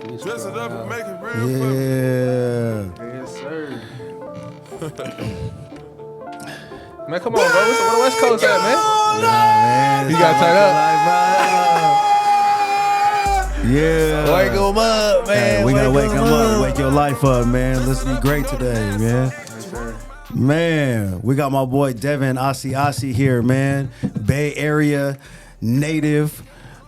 Dress it up and make it real Yeah. Yes, sir. Man, come on, bro. Where the West Coast at, man? Man, You gotta turn up. Yeah. Wake 'em up, man. Hey, we gotta wake them up. Wake your life up, man. Let's be great today, man. Yes, sir. Man, we got my boy Devin Asiasi here, man. Bay Area native.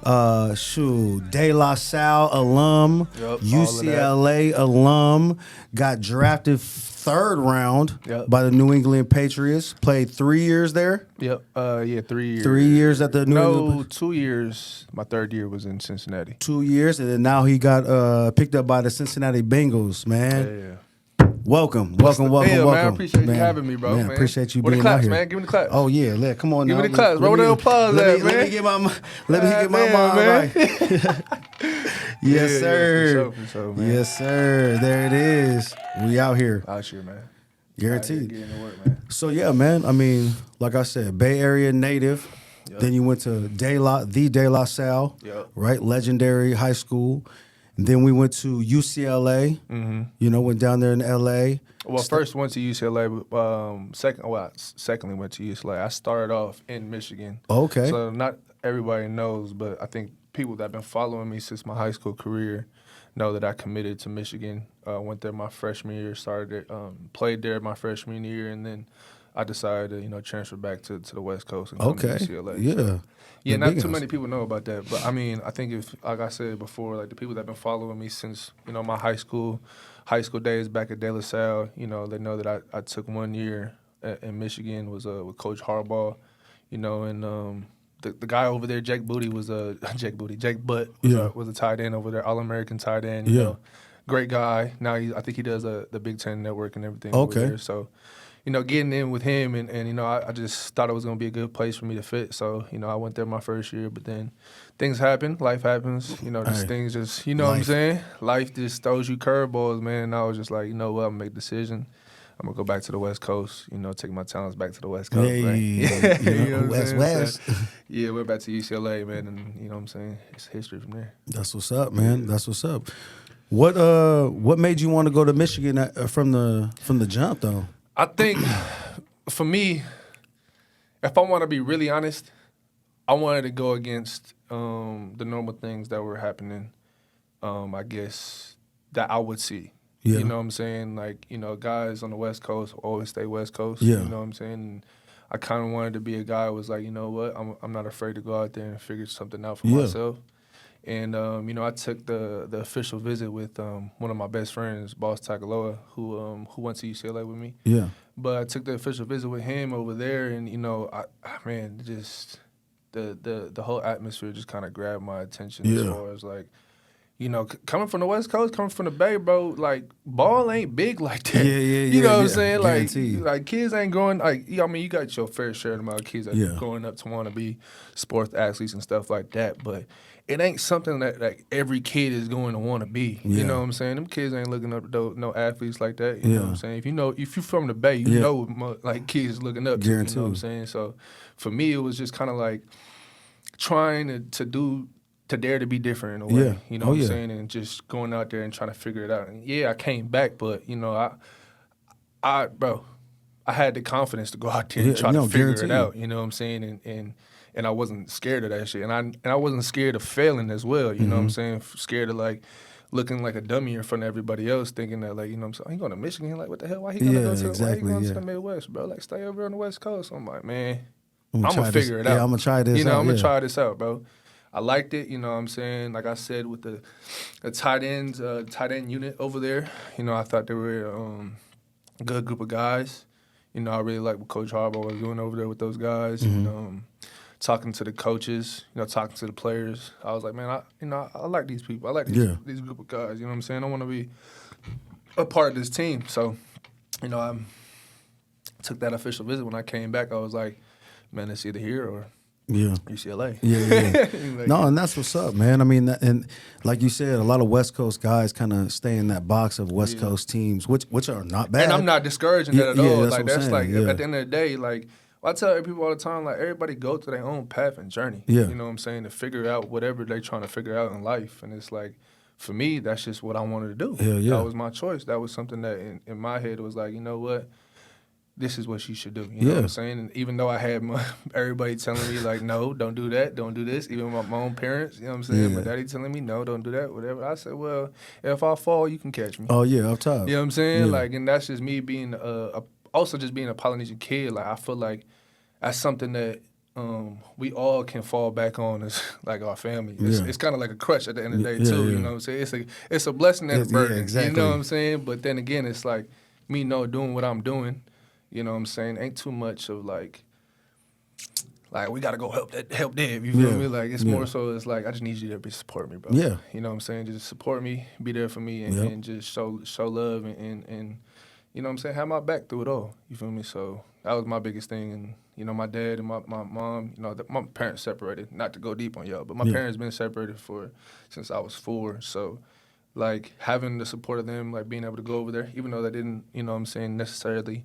De La Salle alum, Yup, UCLA alum, got drafted third round Yup. by the New England Patriots. Played 3 years there. Yep. 3 years. 3 years at the New No, England. 2 years. My third year was in Cincinnati. 2 years, and then now he got picked up by the Cincinnati Bengals. Man, Yeah. welcome. Yeah, welcome. man. I appreciate you having me, bro. Man, appreciate you Where being the claps, out here. man? Give me the claps. Oh yeah, come on Give now. me the claps, bro. Where the applause let at, me man? get my mind man. right. Yes, Yeah, sir. for sure, man. Yes, sir. There it is. We out here, Out here, man. guaranteed. Getting to work, man. So yeah, man. I mean, like I said, Bay Area native. Yup. Then you went to De La Salle, Yup. right? Legendary high school. And then we went to UCLA. Mm-hmm. You know, went down there in LA. Well, first went to UCLA. Secondly went to UCLA. I started off in Michigan. Okay. So not everybody knows, but I think people that have been following me since my high school career know that I committed to Michigan. Went there my freshman year, played there my freshman year, and then I decided to transfer back to the West Coast and come to UCLA. Yeah. So, yeah, The not big too house. many people know about that, but I mean, I think if, like I said before, like the people that have been following me since my high school days back at De La Salle, they know that I took 1 year in Michigan was with Coach Harbaugh, and the guy over there, Jake Butt was Yeah. was a tight end over there, All-American tight end. Yeah. Great guy. Now I think he does the Big Ten Network and everything Okay. over there. So. Getting in with him and I just thought it was going to be a good place for me to fit. So, I went there my first year, but then things happen. Life happens. These Hey, things just, what I'm life. saying? Life just throws you curveballs, man. And I was just like, you know what? I'm going to make a decision. I'm going to go back to the West Coast, take my talents back to the West Coast. Hey, right? you know, what I'm West, saying? West. So, yeah, went back to UCLA, man, and you know what I'm saying? It's history from there. That's what's up, man. That's what's up. What made you want to go to Michigan from the jump though? I think for me, if I want to be really honest, I wanted to go against the normal things that were happening, I guess, that I would see. Yeah. You know what I'm saying? Like, guys on the West Coast always stay West Coast. Yeah. You know what I'm saying? And I kind of wanted to be a guy who was like, you know what? I'm not afraid to go out there and figure something out for Yeah. myself. And, I took the official visit with one of my best friends, Boss Takaloa, who went to UCLA with me. Yeah. But I took the official visit with him over there, and just the whole atmosphere just kind of grabbed my attention as Yeah. far as like, coming from the West Coast, coming from the Bay, bro. Like ball ain't big like that. Yeah, You know what I'm saying? Guaranteed. Like kids ain't growing. Like you got your fair share amount of kids that Yeah. growing up to want to be sports athletes and stuff like that, but. It ain't something that like every kid is going to want to be. Yeah. You know what I'm saying? Them kids ain't looking up to no athletes like that. You know what Yeah. I'm saying? If you're from the Bay, you Yeah. know like kids looking up to. You know what I'm Guaranteed. saying? So for me, it was just kind of like trying to dare to be different in a way. Yeah. You know Oh, what I'm yeah. saying? And just going out there and trying to figure it out. And yeah, I came back, but I had the confidence to go out there and Yeah, try to figure guaranteed. it out. You know what I'm saying? And I wasn't scared of that shit. And I wasn't scared of failing as well. You know what I'm saying? Scared of like looking like a dummy in front of everybody else, thinking that like, you know what I'm saying? He going to Michigan? Like, what the hell? Why he gonna Yeah, go to exactly, why he going yeah. to the Midwest, bro? Like, stay over on the West Coast. I'm like, man, I'm I'm gonna figure it out. Yeah, I'm gonna try this. I'm out, gonna try this out, bro. I liked it, you know what I'm saying? Like I said, with the tight end unit over there, I thought they were a good group of guys. I really like what Coach Harbaugh was doing over there with those guys. And, talking to the coaches, talking to the players. I was like, man, I like these people. I like these group of guys. You know what I'm saying? I want to be a part of this team. So, I took that official visit. When I came back, I was like, man, it's either here or Yeah. UCLA. Yeah. Like, No, and that's what's up, man. I mean, and like you said, a lot of West Coast guys kind of stay in that box of West Coast teams, which are not bad. And I'm not discouraging that at Yeah, all. that's Like what I'm that's saying, like yeah. at the end of the day, like I tell people all the time, like everybody go through their own path and journey. Yeah. You know what I'm saying? To figure out whatever they're trying to figure out in life. And it's like, for me, that's just what I wanted to do. Hell yeah. That was my choice. That was something that in my head was like, you know what? This is what she should do. You know what I'm saying? And even though I had everybody telling me, like, no, don't do that, don't do this, even my own parents, you know what I'm saying? Yeah. My daddy telling me, no, don't do that, whatever. I said, well, if I fall, you can catch me. Oh, yeah, up top. You know what I'm saying? Yeah. Like, and that's just me being, also just being a Polynesian kid. Like, I feel like that's something that we all can fall back on as, like, our family. It's kind of like a crutch at the end of the day, too. You know what I'm saying? It's a blessing and a burden. Exactly. You know what I'm saying? But then again, it's like me doing what I'm doing. You know what I'm saying? Ain't too much of like we gotta go help Dave. You feel me? Like it's more so it's like I just need you to support me, bro. Yeah. You know what I'm saying? Just support me, be there for me, and just show love and you know what I'm saying? Have my back through it all. You feel me? So that was my biggest thing. And you know, my dad and my mom, you know, my parents separated. Not to go deep on y'all, but my parents been separated since I was 4. So like having the support of them, like being able to go over there, even though they didn't, you know what I'm saying, necessarily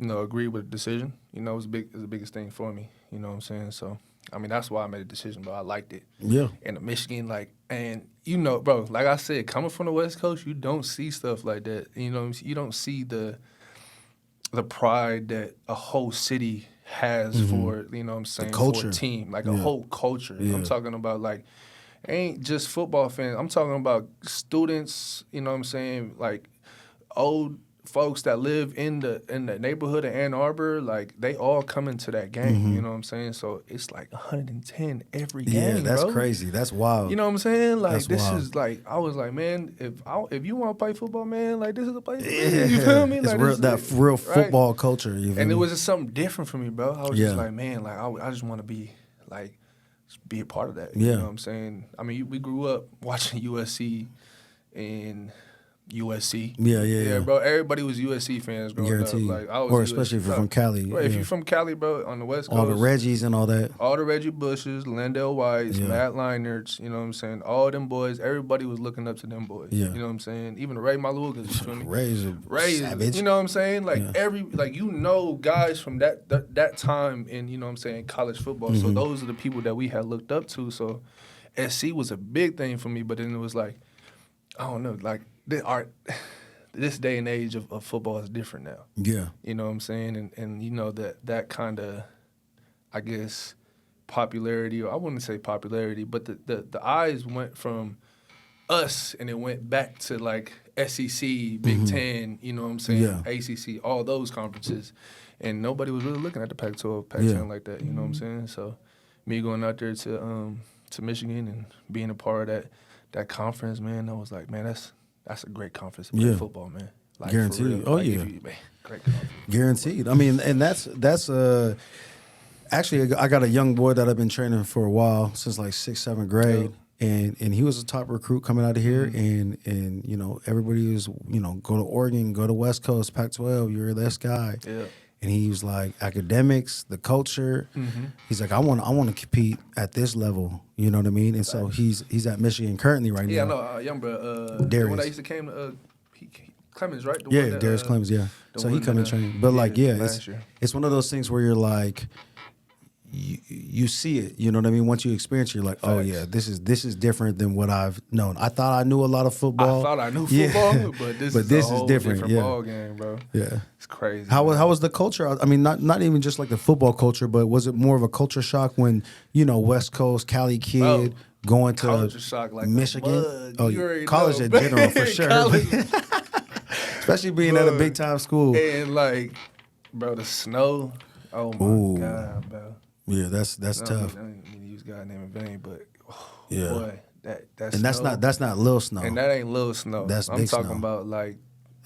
agree with the decision, you know, it was the biggest thing for me, you know what I'm saying? So, I mean, that's why I made a decision, bro. I liked it. Yeah. And the Michigan, like, and, you know, bro, like I said, coming from the West Coast, you don't see stuff like that. You know, you don't see the pride that a whole city has for, you know what I'm saying, culture. for a team, like a whole culture. Yeah. I'm talking about, like, ain't just football fans. I'm talking about students, you know what I'm saying, like, old folks that live in the neighborhood of Ann Arbor, like they all come into that game. You know what I'm saying? So it's like 110 every game. Yeah, that's bro. crazy. That's wild. You know what I'm saying? Like That's this wild. is like I was like, man, if you want to play football, man, like this is a place. You feel me? It's Like real, this is real right? football culture. You feel And me? it was just something different for me, bro. I was just like, man, like I just want to be like be a part of that. You know what I'm saying? I mean, we grew up watching USC and USC. Yeah, bro. Everybody was USC fans growing Guaranteed. up. Like I was, or especially if you're from Cali. Right, if you're from Cali, bro, on the West Coast, all the Reggies and all that. all the Reggie Bushes, Landell Whites, Matt Leinerts, you know what I'm saying? All them boys, everybody was looking up to them boys. Yeah. You know what I'm saying? Even Ray Malugas, you feel me? Ray's savage. You know what I'm saying? Like you know guys from that time in, you know what I'm saying, college football. So those are the people that we had looked up to. So SC was a big thing for me, but then it was like, I don't know, like this day and age of football is different now. Yeah. You know what I'm saying? And you know that kind of, I guess, popularity, or I wouldn't say popularity, but the eyes went from us and it went back to like SEC, Big Ten, you know what I'm saying? Yeah. ACC, all those conferences. And nobody was really looking at the Pac-12, Pac-10 like that, you know what I'm saying? So me going out there to Michigan and being a part of that conference, man, I was like, man, that's a great conference to play football, man. Like, Guaranteed. For real. Oh, like, yeah. man, great conference. Guaranteed. I mean, and that's actually I got a young boy that I've been training for a while, since like 6th, 7th grade. And he was a top recruit coming out of here, and you know, everybody was, you know, go to Oregon, go to West Coast, Pac-12, you're this guy. Yeah. And he was like, academics, the culture. He's like, I want to compete at this level. You know what I mean? And so he's at Michigan currently right now. Yeah, I know, young bro. The Darius. one that used to came to Clemens, right? The Yeah, one that, Darius Clemens, yeah. the So he one come and that, train. But like, yeah, last year. it's one of those things where you're like, you see it, you know what I mean? Once you experience it, you're like, oh yeah, this is different than what I've known. I thought I knew a lot of football. I thought I knew football, but this is a whole different ball game, bro. Yeah. It's crazy. How was the culture? I mean, not even just like the football culture, but was it more of a culture shock when, you know, West Coast, Cali kid going to college is shock like Michigan? Oh, you college know, in general for sure. College, Especially being at a big time school. and like, bro, the snow. Oh my God, bro. Yeah, that's tough. I don't mean to use God's name in vain, but boy, that's And that's not little snow. And that ain't little snow. That's I'm big talking snow. about like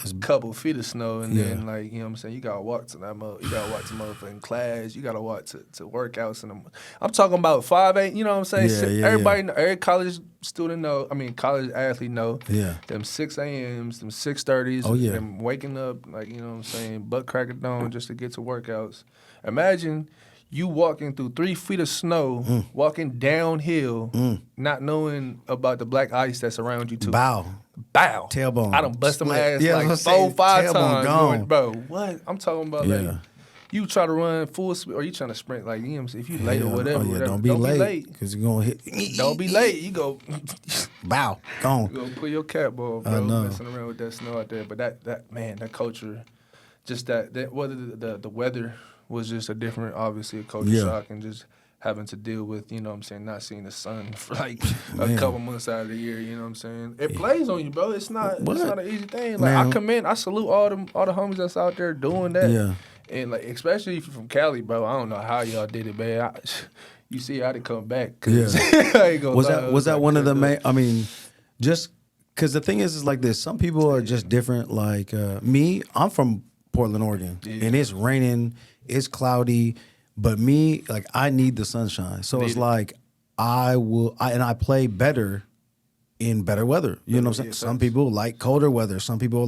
a couple feet of snow, and then like, you know what I'm saying, you gotta walk to that you gotta walk to motherfucking class, you gotta walk to workouts, and I'm talking about 5 you know what I'm saying? Everybody know, every college student know, I mean college athlete know, them 6 a.m.s, them 6:30s, them waking up, like, you know what I'm saying, butt crack of dawn just to get to workouts. Imagine you walking through 3 feet of snow, walking downhill, not knowing about the black ice that's around you too. Bow. Tailbone. I done bust my ass like 4 or 5 tailbone times. gone. Bro, what? I'm talking about like you try to run full speed or you trying to sprint, like, you know what I'm saying? If you late or whatever, whatever, don't be late because you're gonna hit. Don't be late. You go bow, gone. you go pull your cap off, bro. I know. Messing around with that snow out there. But that man, that culture, just that whether the weather was just a different, obviously a culture shock, and just having to deal with, you know what I'm saying, not seeing the sun for like a couple months out of the year, you know what I'm saying? It plays on you, bro. It's not an easy thing. Like, I salute all the homies that's out there doing that. Yeah. And like, especially if you're from Cali, bro, I don't know how y'all did it, man. You see how they come back. Yeah. Was that one of the main, I mean, just because the thing is like this, some people are just different. Like me, I'm from Portland, Oregon, and it's raining, it's cloudy, but me, like, I need the sunshine. So it's like I play better in better weather. You know what I'm saying? Some people like colder weather. Some people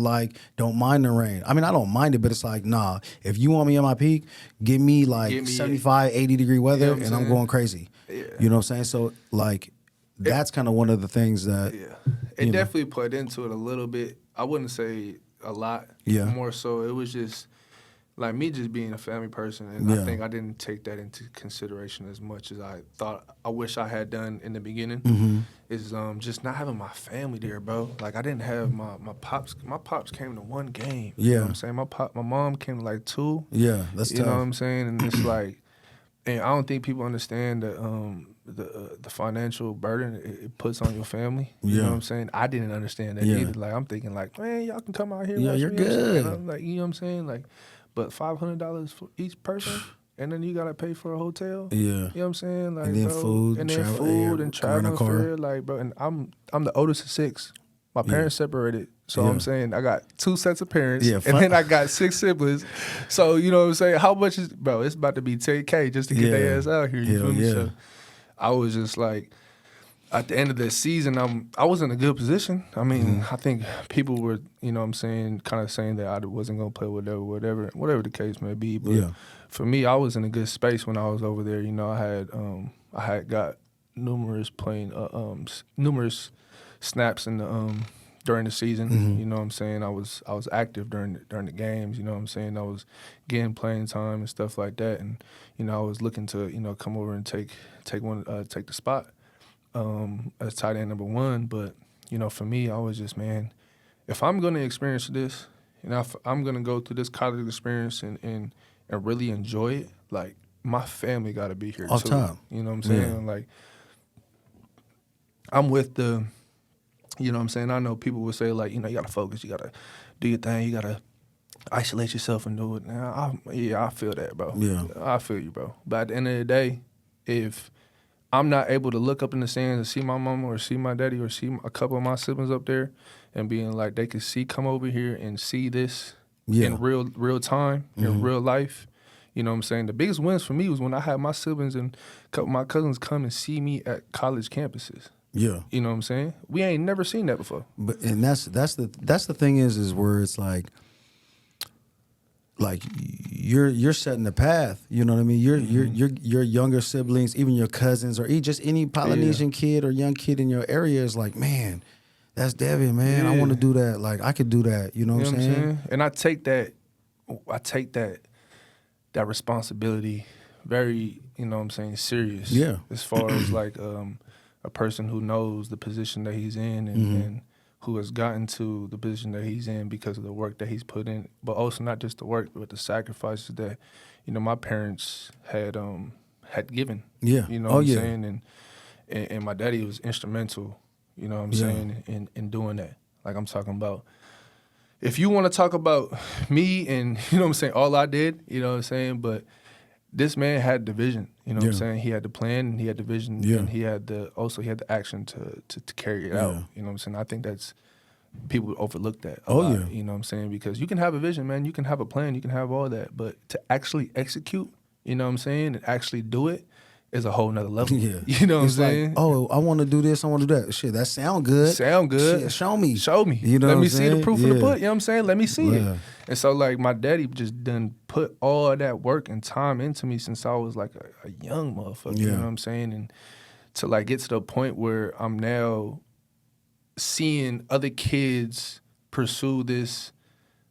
don't mind the rain. I mean, I don't mind it, but it's like, nah, if you want me at my peak, give me 75, 80 degree weather, and I'm going crazy. Yeah. You know what I'm saying? So like, that's kind of one of the things that it definitely played into it a little bit. I wouldn't say a lot. Yeah. More so, it was just like me just being a family person, and I think I didn't take that into consideration as much as I thought. I wish I had done in the beginning. Mm-hmm. Is just not having my family there, bro. Like, I didn't have my pops. My pops came to one game. You know what I'm saying? My mom came to like 2. Yeah, that's tough. You know what I'm saying? And it's like, and I don't think people understand the financial burden it puts on your family. You know what I'm saying? I didn't understand that either. Like, I'm thinking like, man, y'all can come out here. Yeah, you're good. And I'm like, you know what I'm saying? Like, but $500 for each person, and then you gotta pay for a hotel. Yeah, you know what I'm saying? Like, and then bro, food, and then food and traveling fare. Like, bro, and I'm the oldest of 6. My parents separated, so I'm saying I got 2 sets of parents, and then I got 6 siblings. So you know what I'm saying? How much is, bro? It's about to be $10K just to get their ass out here. You feel me? So I was just like, at the end of the season, I was in a good position. I mean, I think people were, you know what I'm saying, kind of saying that I wasn't going to play whatever the case may be. But for me, I was in a good space when I was over there. You know, I had got numerous snaps in the during the season. Mm-hmm. You know what I'm saying? I was active during the games. You know what I'm saying? I was getting playing time and stuff like that. And you know, I was looking to, you know, come over and take the spot as tight end number 1. But you know, for me, I was just, man, if I'm going to experience this, you know, if I'm going to go through this college experience and really enjoy it, like, my family got to be here off too. top. You know what I'm saying? Yeah. Like, I'm with the, you know what I'm saying? I know people will say, like, you know, you got to focus, you got to do your thing, you got to isolate yourself and do it. Now, I feel that, bro. Yeah. I feel you, bro. But at the end of the day, if I'm not able to look up in the stands and see my mama or see my daddy or see a couple of my siblings up there and being like, they could come over here and see this in real time, in real life. You know what I'm saying? The biggest wins for me was when I had my siblings and a couple of my cousins come and see me at college campuses. Yeah. You know what I'm saying? We ain't never seen that before. But and that's the thing is where it's like you're setting the path, you know what I mean? Your younger siblings, even your cousins, or just any Polynesian kid or young kid in your area is like, man, that's Devin, man. Yeah. I want to do that. Like, I could do that. You know what I'm saying? And I take that responsibility very, you know what I'm saying, serious. Yeah. As far as like a person who knows the position that he's in and who has gotten to the position that he's in because of the work that he's put in, but also not just the work, but the sacrifices that, you know, my parents had given. Yeah. You know what I'm saying? And my daddy was instrumental, you know what I'm saying, in doing that. Like, I'm talking about, if you want to talk about me and, you know what I'm saying, all I did, you know what I'm saying, but this man had the vision, you know what I'm saying? He had the plan, and he had the vision, and he had the action to carry it out, you know what I'm saying? I think that's, people overlook that a lot, you know what I'm saying? Because you can have a vision, man, you can have a plan, you can have all that, but to actually execute, you know what I'm saying, and actually do it is a whole nother level. Yeah. You know what I'm saying? Like, oh, I want to do this, I want to do that. Shit, that sound good. Shit, show me. You know, let me see the proof in the pudding. You know what I'm saying? Let me see it. And so, like, my daddy just done put all that work and time into me since I was like a young motherfucker. You know what I'm saying? And to like get to the point where I'm now seeing other kids pursue this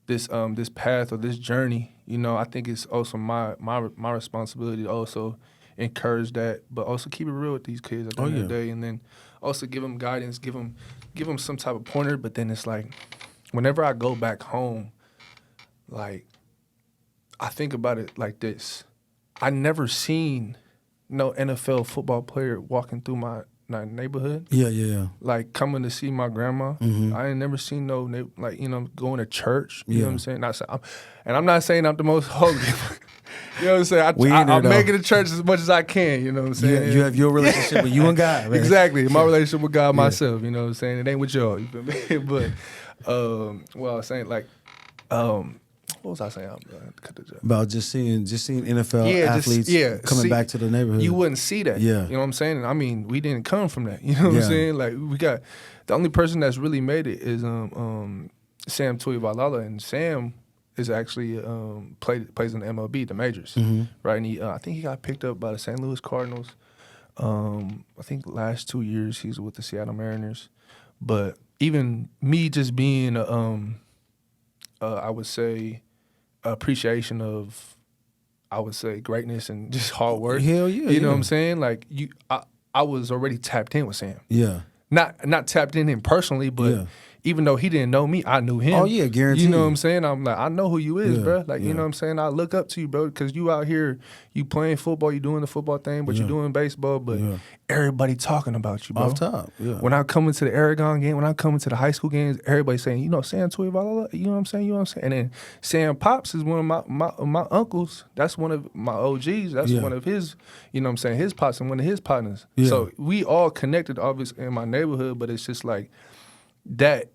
this path or this journey, you know, I think it's also my responsibility to also encourage that, but also keep it real with these kids at the end of the day, and then also give them guidance, give them some type of pointer. But then it's like, whenever I go back home, like, I think about it like this: I never seen no NFL football player walking through my neighborhood. Yeah. Like, coming to see my grandma. I ain't never seen no, like, you know, going to church. You know what I'm saying? And I'm not saying I'm the most holy. You know what I'm saying? I'm making the church as much as I can. You know what I'm saying? You have your relationship with you and God, right? Exactly. My relationship with God myself. You know what I'm saying? It ain't with y'all. You feel me? But well, I was saying, like, what was I saying? About just seeing NFL athletes coming back to the neighborhood. You wouldn't see that. Yeah. You know what I'm saying? And I mean, we didn't come from that. You know what I'm saying? Like, we got the only person that's really made it is Sam Tuivalala, and Sam is actually plays in the MLB, the majors, right? And I think he got picked up by the St. Louis Cardinals. I think last 2 years he's with the Seattle Mariners. But even me just being I would say, appreciation of, I would say, greatness and just hard work. Hell yeah. You know what I'm saying? Like, I was already tapped in with Sam. Yeah. Not tapped in him personally, but even though he didn't know me, I knew him. Oh yeah, guaranteed. You know what I'm saying? I'm like, I know who you is, bro. Like, you know what I'm saying? I look up to you, bro, because you out here, you playing football, you doing the football thing, but you doing baseball, but everybody talking about you, bro. Off top, When I come into the Aragon game, when I come into the high school games, everybody saying, you know, Sam Tuivalala, you know what I'm saying? You know what I'm saying? And then Sam Pops is one of my uncles. That's one of my OGs. That's one of his, you know what I'm saying, his pops and one of his partners. Yeah. So we all connected, obviously, in my neighborhood, but it's just like that.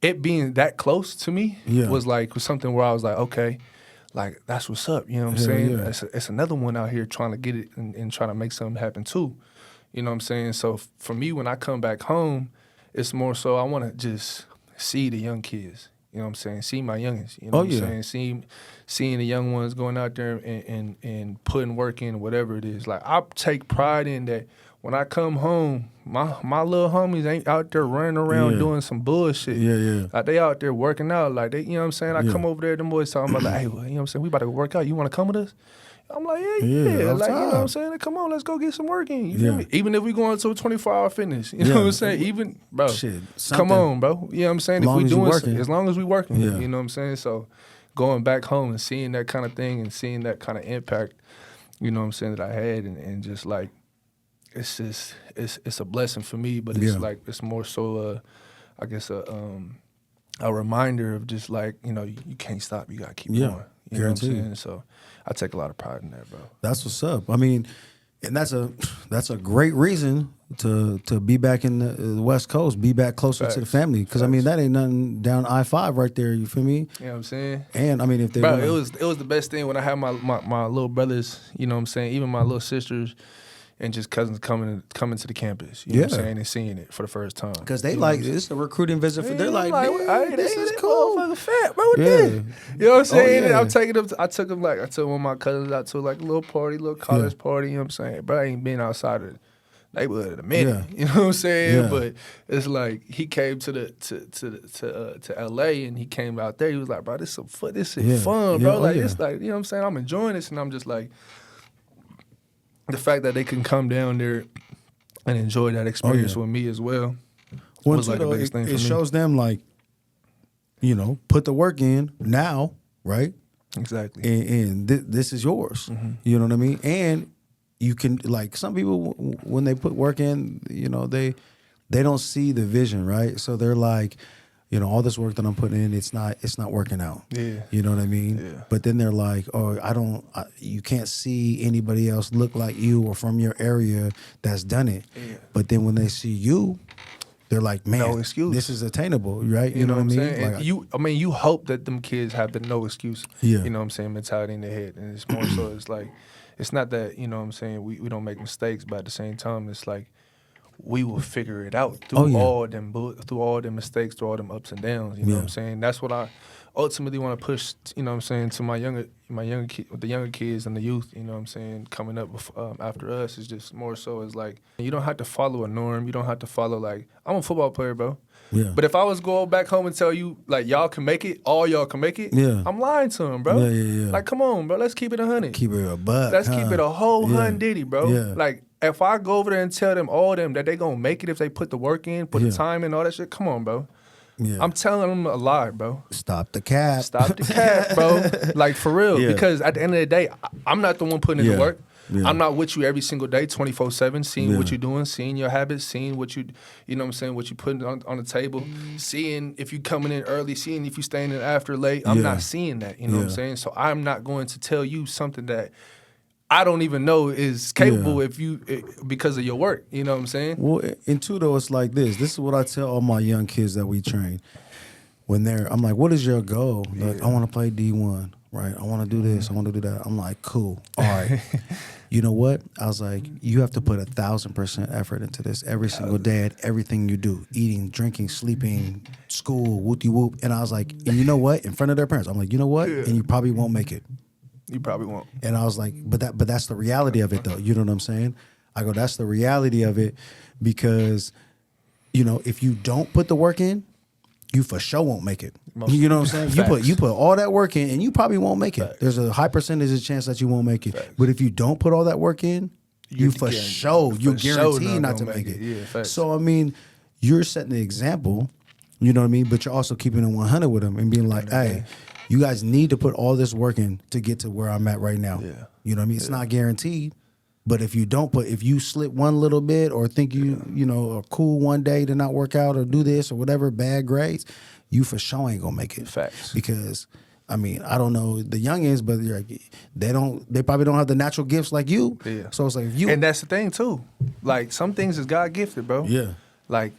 It being that close to me was something where I was like, okay, like, that's what's up. You know what I'm saying? Yeah. It's another one out here trying to get it and trying to make something happen too. You know what I'm saying? So for me, when I come back home, it's more so I want to just see the young kids. You know what I'm saying? See my youngins. You know what I'm saying? Seeing the young ones going out there and putting work in, whatever it is. Like, I take pride in that. When I come home, my little homies ain't out there running around doing some bullshit. Yeah. Like, they out there working out. Like, they, you know what I'm saying? I come over there, them boys talking about, like, hey, well, you know what I'm saying? We about to work out. You want to come with us? I'm like, yeah. Like, you know what I'm saying? Come on, let's go get some work in. You feel me? Even if we going to a 24-hour fitness. You know what I'm saying? Even, bro, come on, bro. You know what I'm saying? If we doing something, as long as we working. You know what I'm saying? So going back home and seeing that kind of thing and seeing that kind of impact, you know what I'm saying, that I had, and just like, it's just it's a blessing for me, but it's like, it's more so I guess a reminder of just, like, you know, you can't stop, you gotta keep going. You know what I'm saying? So I take a lot of pride in that, bro. That's what's up. I mean, and that's a great reason to be back in the West Coast, be back closer to the family, because I mean, that ain't nothing down I-5 right there. You feel me? You know what I'm saying? And I mean, if they it was the best thing when I had my little brothers. You know what I'm saying? Even my little sisters and just cousins coming to the campus. You know what I'm saying? And seeing it for the first time. Because they like, it's a recruiting visit for, they're like, hey, this is cool. Fat, bro. You know what I'm saying? Oh, yeah. I'm taking them. I took one of my cousins out to, like, a little party, little college party. You know what I'm saying? Bro, I ain't been outside of the neighborhood in a minute. You know what I'm saying? But it's like, he came to LA, and he came out there. He was like, bro, this is fun, bro. Like, it's like, you know what I'm saying? I'm enjoying this, and I'm just like, the fact that they can come down there and enjoy that experience with me as well was like the biggest thing for me. It shows them, like, you know, put the work in now, right? Exactly. And this is yours. You know what I mean? And you can, like, some people, when they put work in, you know, they don't see the vision, right? So they're like, you know, all this work that I'm putting in, it's not working out. Yeah. You know what I mean? Yeah. But then they're like, oh, you can't see anybody else look like you or from your area that's done it. Yeah. But then when they see you, they're like, man, no excuse. This is attainable, right? You know what I mean? Saying? Like, you hope that them kids have the no excuse, you know what I'm saying, mentality in their head. And it's more so, it's like, it's not that, you know what I'm saying, we don't make mistakes, but at the same time, it's like, we will figure it out through all them mistakes, through all them ups and downs. You know what I'm saying? That's what I ultimately want to push. You know what I'm saying, to the younger kids and the youth. You know what I'm saying, coming up after us, is just more so is like, you don't have to follow a norm. You don't have to follow, like, I'm a football player, bro. Yeah. But if I was going back home and tell you, like, y'all can make it, all y'all can make it, Yeah. I'm lying to him, bro. Yeah. Like, come on, bro. Let's keep it 100. Keep it a buck. Let's keep it a whole 100, bro. Yeah. Like, if I go over there and tell them, all them, that they going to make it if they put the work in, put the time in, all that shit, come on, bro. Yeah. I'm telling them a lie, bro. Stop the cap. Stop the cap, bro. Like, for real. Yeah. Because at the end of the day, I'm not the one putting in the work. Yeah. I'm not with you every single day, 24/7, seeing what Yeah. you're doing, seeing your habits, seeing what you know what I'm saying, what you putting on the table, seeing if you coming in early, seeing if you staying in after late. I'm not seeing that, you know what I'm saying? So I'm not going to tell you something that I don't even know is capable because of your work, you know what I'm saying? Well, and two, though, it's like this. This is what I tell all my young kids that we train. When I'm like, what is your goal? Like, I want to play D1, right? I want to do this. I want to do that. I'm like, cool. All right. You know what? I was like, you have to put 1,000% effort into this every single day at everything you do. Eating, drinking, sleeping, school, whoop-de-whoop. And I was like, and you know what? In front of their parents, I'm like, you know what? And you probably won't make it. You probably won't. And I was like, but that's the reality of it, though. You know what I'm saying? I go, that's the reality of it, because, you know, if you don't put the work in, you for sure won't make it. You know what I'm saying? You put all that work in, and you probably won't make it. Facts. There's a high percentage of chance that you won't make it. Facts. But if you don't put all that work in, you for sure, you guarantee not to make it. Yeah, facts. So I mean, you're setting the example. You know what I mean? But you're also keeping it 100 with them and being like, hey, you guys need to put all this work in to get to where I'm at right now. Yeah. You know what I mean? It's not guaranteed. But if you slip one little bit or think you know, are cool one day to not work out or do this or whatever, bad grades, you for sure ain't gonna make it. Facts. Because I mean, I don't know the youngins, but they probably don't have the natural gifts like you. Yeah. So it's like if you And that's the thing too. Like, some things is God gifted, bro. Yeah. Like,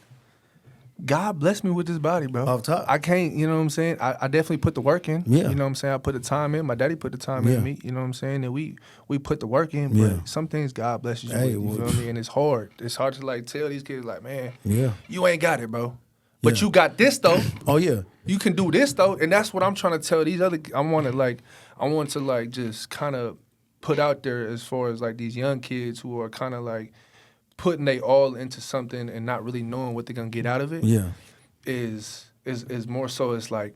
God blessed me with this body, bro. Off top. I can't, you know what I'm saying? I definitely put the work in. Yeah. You know what I'm saying? I put the time in. My daddy put the time Yeah. in me. You know what I'm saying? And we put the work in. But Yeah. some things God blesses you Hey, with. You feel well, me? And it's hard. It's hard to, like, tell these kids, like, man, Yeah. you ain't got it, bro. But Yeah. you got this, though. Oh yeah. You can do this, though. And that's what I'm trying to tell these other. I want to just kind of put out there as far as, like, these young kids who are kind of, like, putting they all into something and not really knowing what they're going to get out of it. Yeah. Is more so, it's like,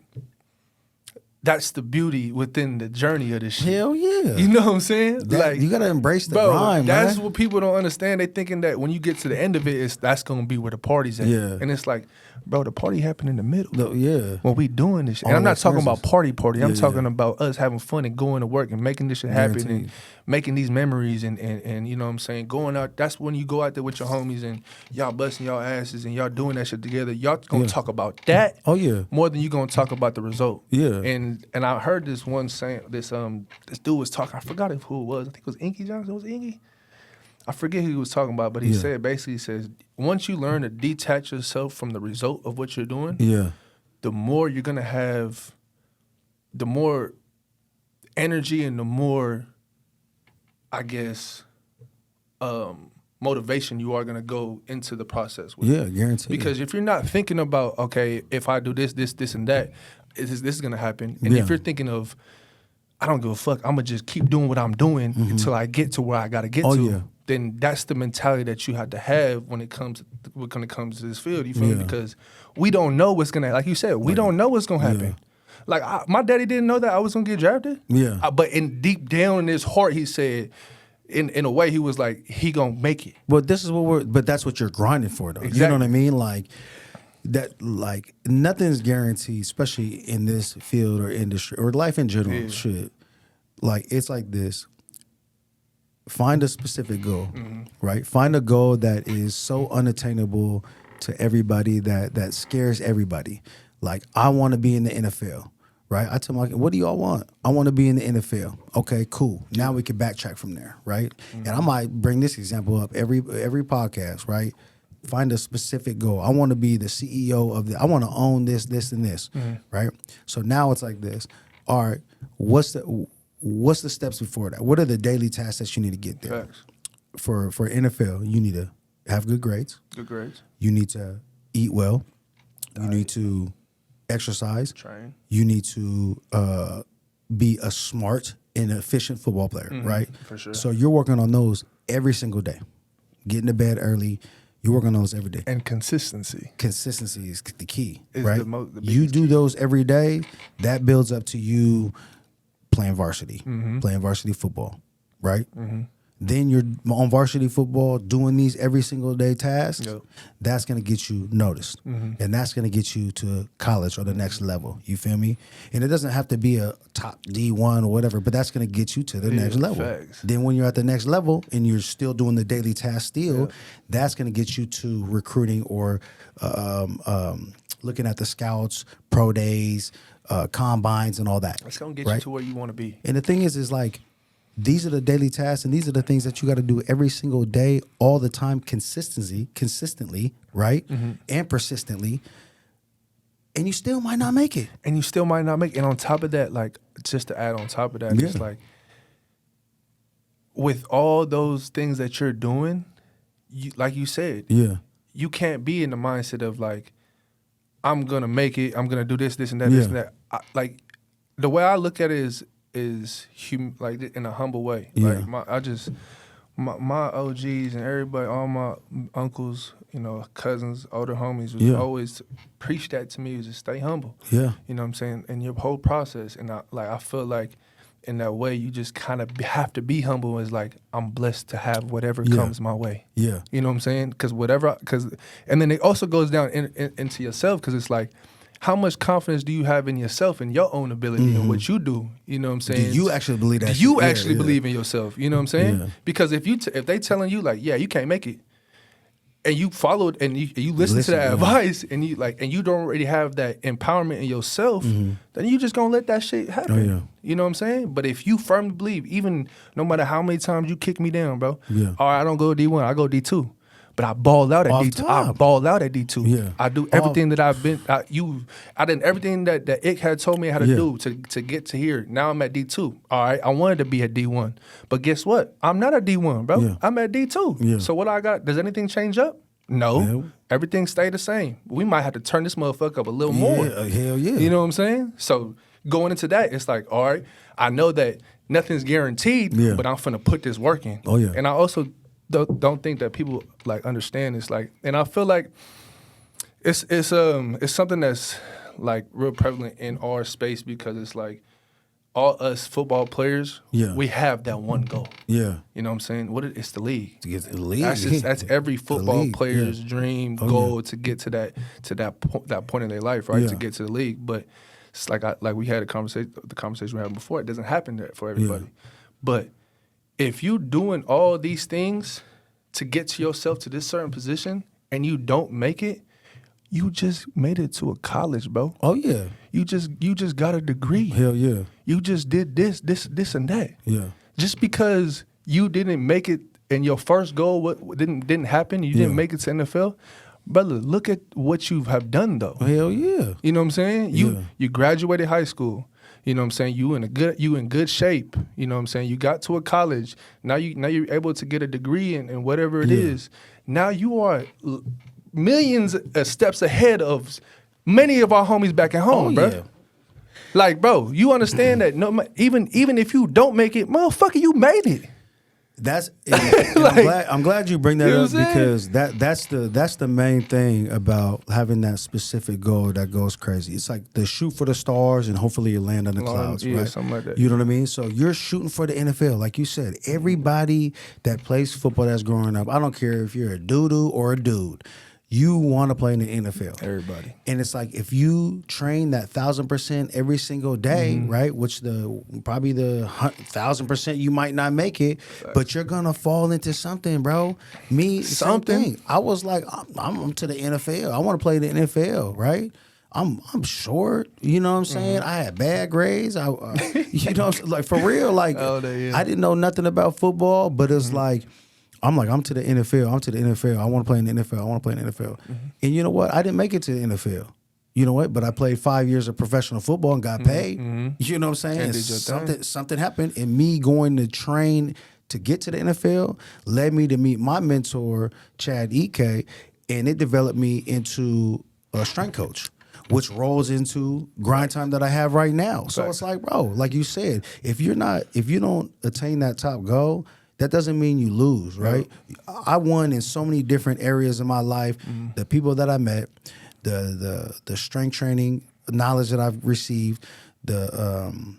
that's the beauty within the journey of this shit. Hell yeah. You know what I'm saying? Like you gotta embrace the bro, grind, that's man. what people don't understand. They thinking that when you get to the end of it, that's gonna be where the party's at. Yeah. And it's like, bro, the party happened in the middle. Yeah. When we doing this shit. And All I'm not talking about experiences. party. I'm Yeah, talking yeah. about us having fun and going to work and making this shit happen and Guaranteed. making these memories and you know what I'm saying, going out. That's when you go out there with your homies and y'all busting y'all asses and y'all doing that shit together. Y'all gonna Yeah. talk about that Oh yeah. more than you gonna talk about the result. Yeah. And I heard this one saying, this dude was talking, I forgot who it was. I think it was Inky Johnson. Was it Inky? I forget who he was talking about, but he said, basically, he says, once you learn to detach yourself from the result of what you're doing, Yeah. the more you're gonna have, the more energy and the more, I guess, motivation you are gonna go into the process with. Yeah, guaranteed. Because if you're not thinking about, okay, if I do this, and that, this is gonna happen. And Yeah. if you're thinking of, I don't give a fuck, I'm gonna just keep doing what I'm doing until I get to where I gotta get to. Yeah. Then that's the mentality that you have to have when it comes to this field. You feel me? Yeah. Because we don't know what's gonna, like you said, we don't know what's gonna happen. Like my daddy didn't know that I was gonna get drafted. Yeah. But in deep down in his heart, he said, in a way, he was like, he gonna make it. But this is but that's what you're grinding for, though. You know Exactly. what I mean? Like that, like nothing's guaranteed, especially in this field or industry or life in general. Yeah. Shit, like it's like this. Find a specific goal, right? Find a goal that is so unattainable to everybody that scares everybody. Like I want to be in the NFL. Right, I tell my kids, what do y'all want? I want to be in the NFL. Okay, cool. Now we can backtrack from there, right? And I might bring this example up every podcast, right? Find a specific goal. I want to be the CEO of I want to own this, and this, right? So now it's like this. All right, what's the steps before that? What are the daily tasks that you need to get there? Facts. For NFL, you need to have good grades. Good grades. You need to eat well. You need to exercise. Train. You need to be a smart and efficient football player, right? for sure. So you're working on those every single day. Getting to bed early, You work on those every day. And consistency. Consistency is the key, Is right? the You biggest do those every day. That builds up to you playing varsity, playing varsity football, right? Then you're on varsity football doing these every single day tasks. Yep. That's going to get you noticed. And that's going to get you to college or the next level. You feel me? And it doesn't have to be a top D1 or whatever, but that's going to get you to the next level. facts. Then when you're at the next level and you're still doing the daily tasks still, that's going to get you to recruiting or looking at the scouts, pro days, combines and all that. It's going to get you to where you want to be. And the thing is like, these are the daily tasks and these are the things that you got to do every single day, all the time, consistently, right? And persistently. And you still might not make it. And on top of that, like, just to add on top of that, it's like, with all those things that you're doing, like you said, you can't be in the mindset of like, I'm going to make it, I'm going to do this, this, and that, this, and that. Like, the way I look at it is like in a humble way. Like my OGs and everybody, all my uncles, cousins, older homies, was always preach that to me, was just stay humble. Yeah. You know what I'm saying? In your whole process. And I feel like in that way you just kind of have to be humble. Is like, I'm blessed to have whatever comes my way. Yeah. You know what I'm saying? And then it also goes down into yourself, because it's like, how much confidence do you have in yourself and your own ability and what you do? You know what I'm saying? Do you actually believe that? Do you actually believe in yourself? You know what I'm saying? Yeah. Because if they telling you like, yeah, you can't make it, and you followed and you listen to that advice, and you don't already have that empowerment in yourself, then you just gonna let that shit happen. Oh, yeah. You know what I'm saying? But if you firmly believe, even no matter how many times you kick me down, bro, all right, I don't go D1, I go D2. But I balled out at D2. I balled out at D2. Yeah. I do everything that I've been. I did everything that Ick had told me how to do to get to here. Now I'm at D2. All right, I wanted to be at D1, but guess what? I'm not at D1, bro. Yeah. I'm at D2. Yeah. So what I got? Does anything change up? No. Yeah. Everything stayed the same. We might have to turn this motherfucker up a little more. Hell yeah. You know what I'm saying? So going into that, it's like, all right, I know that nothing's guaranteed, but I'm finna put this work in. Oh, yeah. And I also don't think that people like understand this, like, and I feel like it's something that's like real prevalent in our space, because it's like all us football players, we have that one goal. Yeah. You know what I'm saying? It's the league. To get to the league. That's every football player's dream goal, to get to that point in their life, right? To get to the league. But it's like we had the conversation we had before. It doesn't happen for everybody. But if you doing all these things to get to yourself to this certain position and you don't make it, you just made it to a college, bro. Oh yeah. You just got a degree. Hell yeah. You just did this and that. Yeah. Just because you didn't make it and your first goal didn't happen, you didn't make it to NFL, brother, look at what you have done though. Hell yeah. You know what I'm saying? You graduated high school. You know what I'm saying? You in good shape. You know what I'm saying? You got to a college. Now you're able to get a degree in whatever it is. Now you are millions of steps ahead of many of our homies back at home, bro. Yeah. Like, bro, you understand that even if you don't make it, motherfucker, you made it. That's like, I'm glad you bring that up, because that's the main thing about having that specific goal that goes crazy. It's like the shoot for the stars and hopefully you land on the clouds, right? Something like that. You know what I mean? So you're shooting for the NFL, like you said. Everybody that plays football that's growing up, I don't care if you're a doo-doo or a dude, you want to play in the NFL. Everybody. And it's like, if you train that 1,000% every single day, right? Which probably the 1,000% you might not make it, but you're gonna fall into something, bro. Something. I was like, I'm to the NFL. I want to play the NFL, right? I'm short, you know what I'm saying? I had bad grades. You know, like for real, like I didn't know nothing about football, but it's like, I'm to the NFL. I'm to the NFL. I want to play in the NFL. I want to play in the NFL. And you know what? I didn't make it to the NFL. You know what? But I played 5 years of professional football and got paid. You know what I'm saying? And something happened, and me going to train to get to the NFL led me to meet my mentor, Chad Ike, and it developed me into a strength coach, which rolls into grind time that I have right now. So it's like, bro, like you said, if you don't attain that top goal, that doesn't mean you lose, right? I won in so many different areas of my life. The people that I met, the strength training knowledge that I've received, the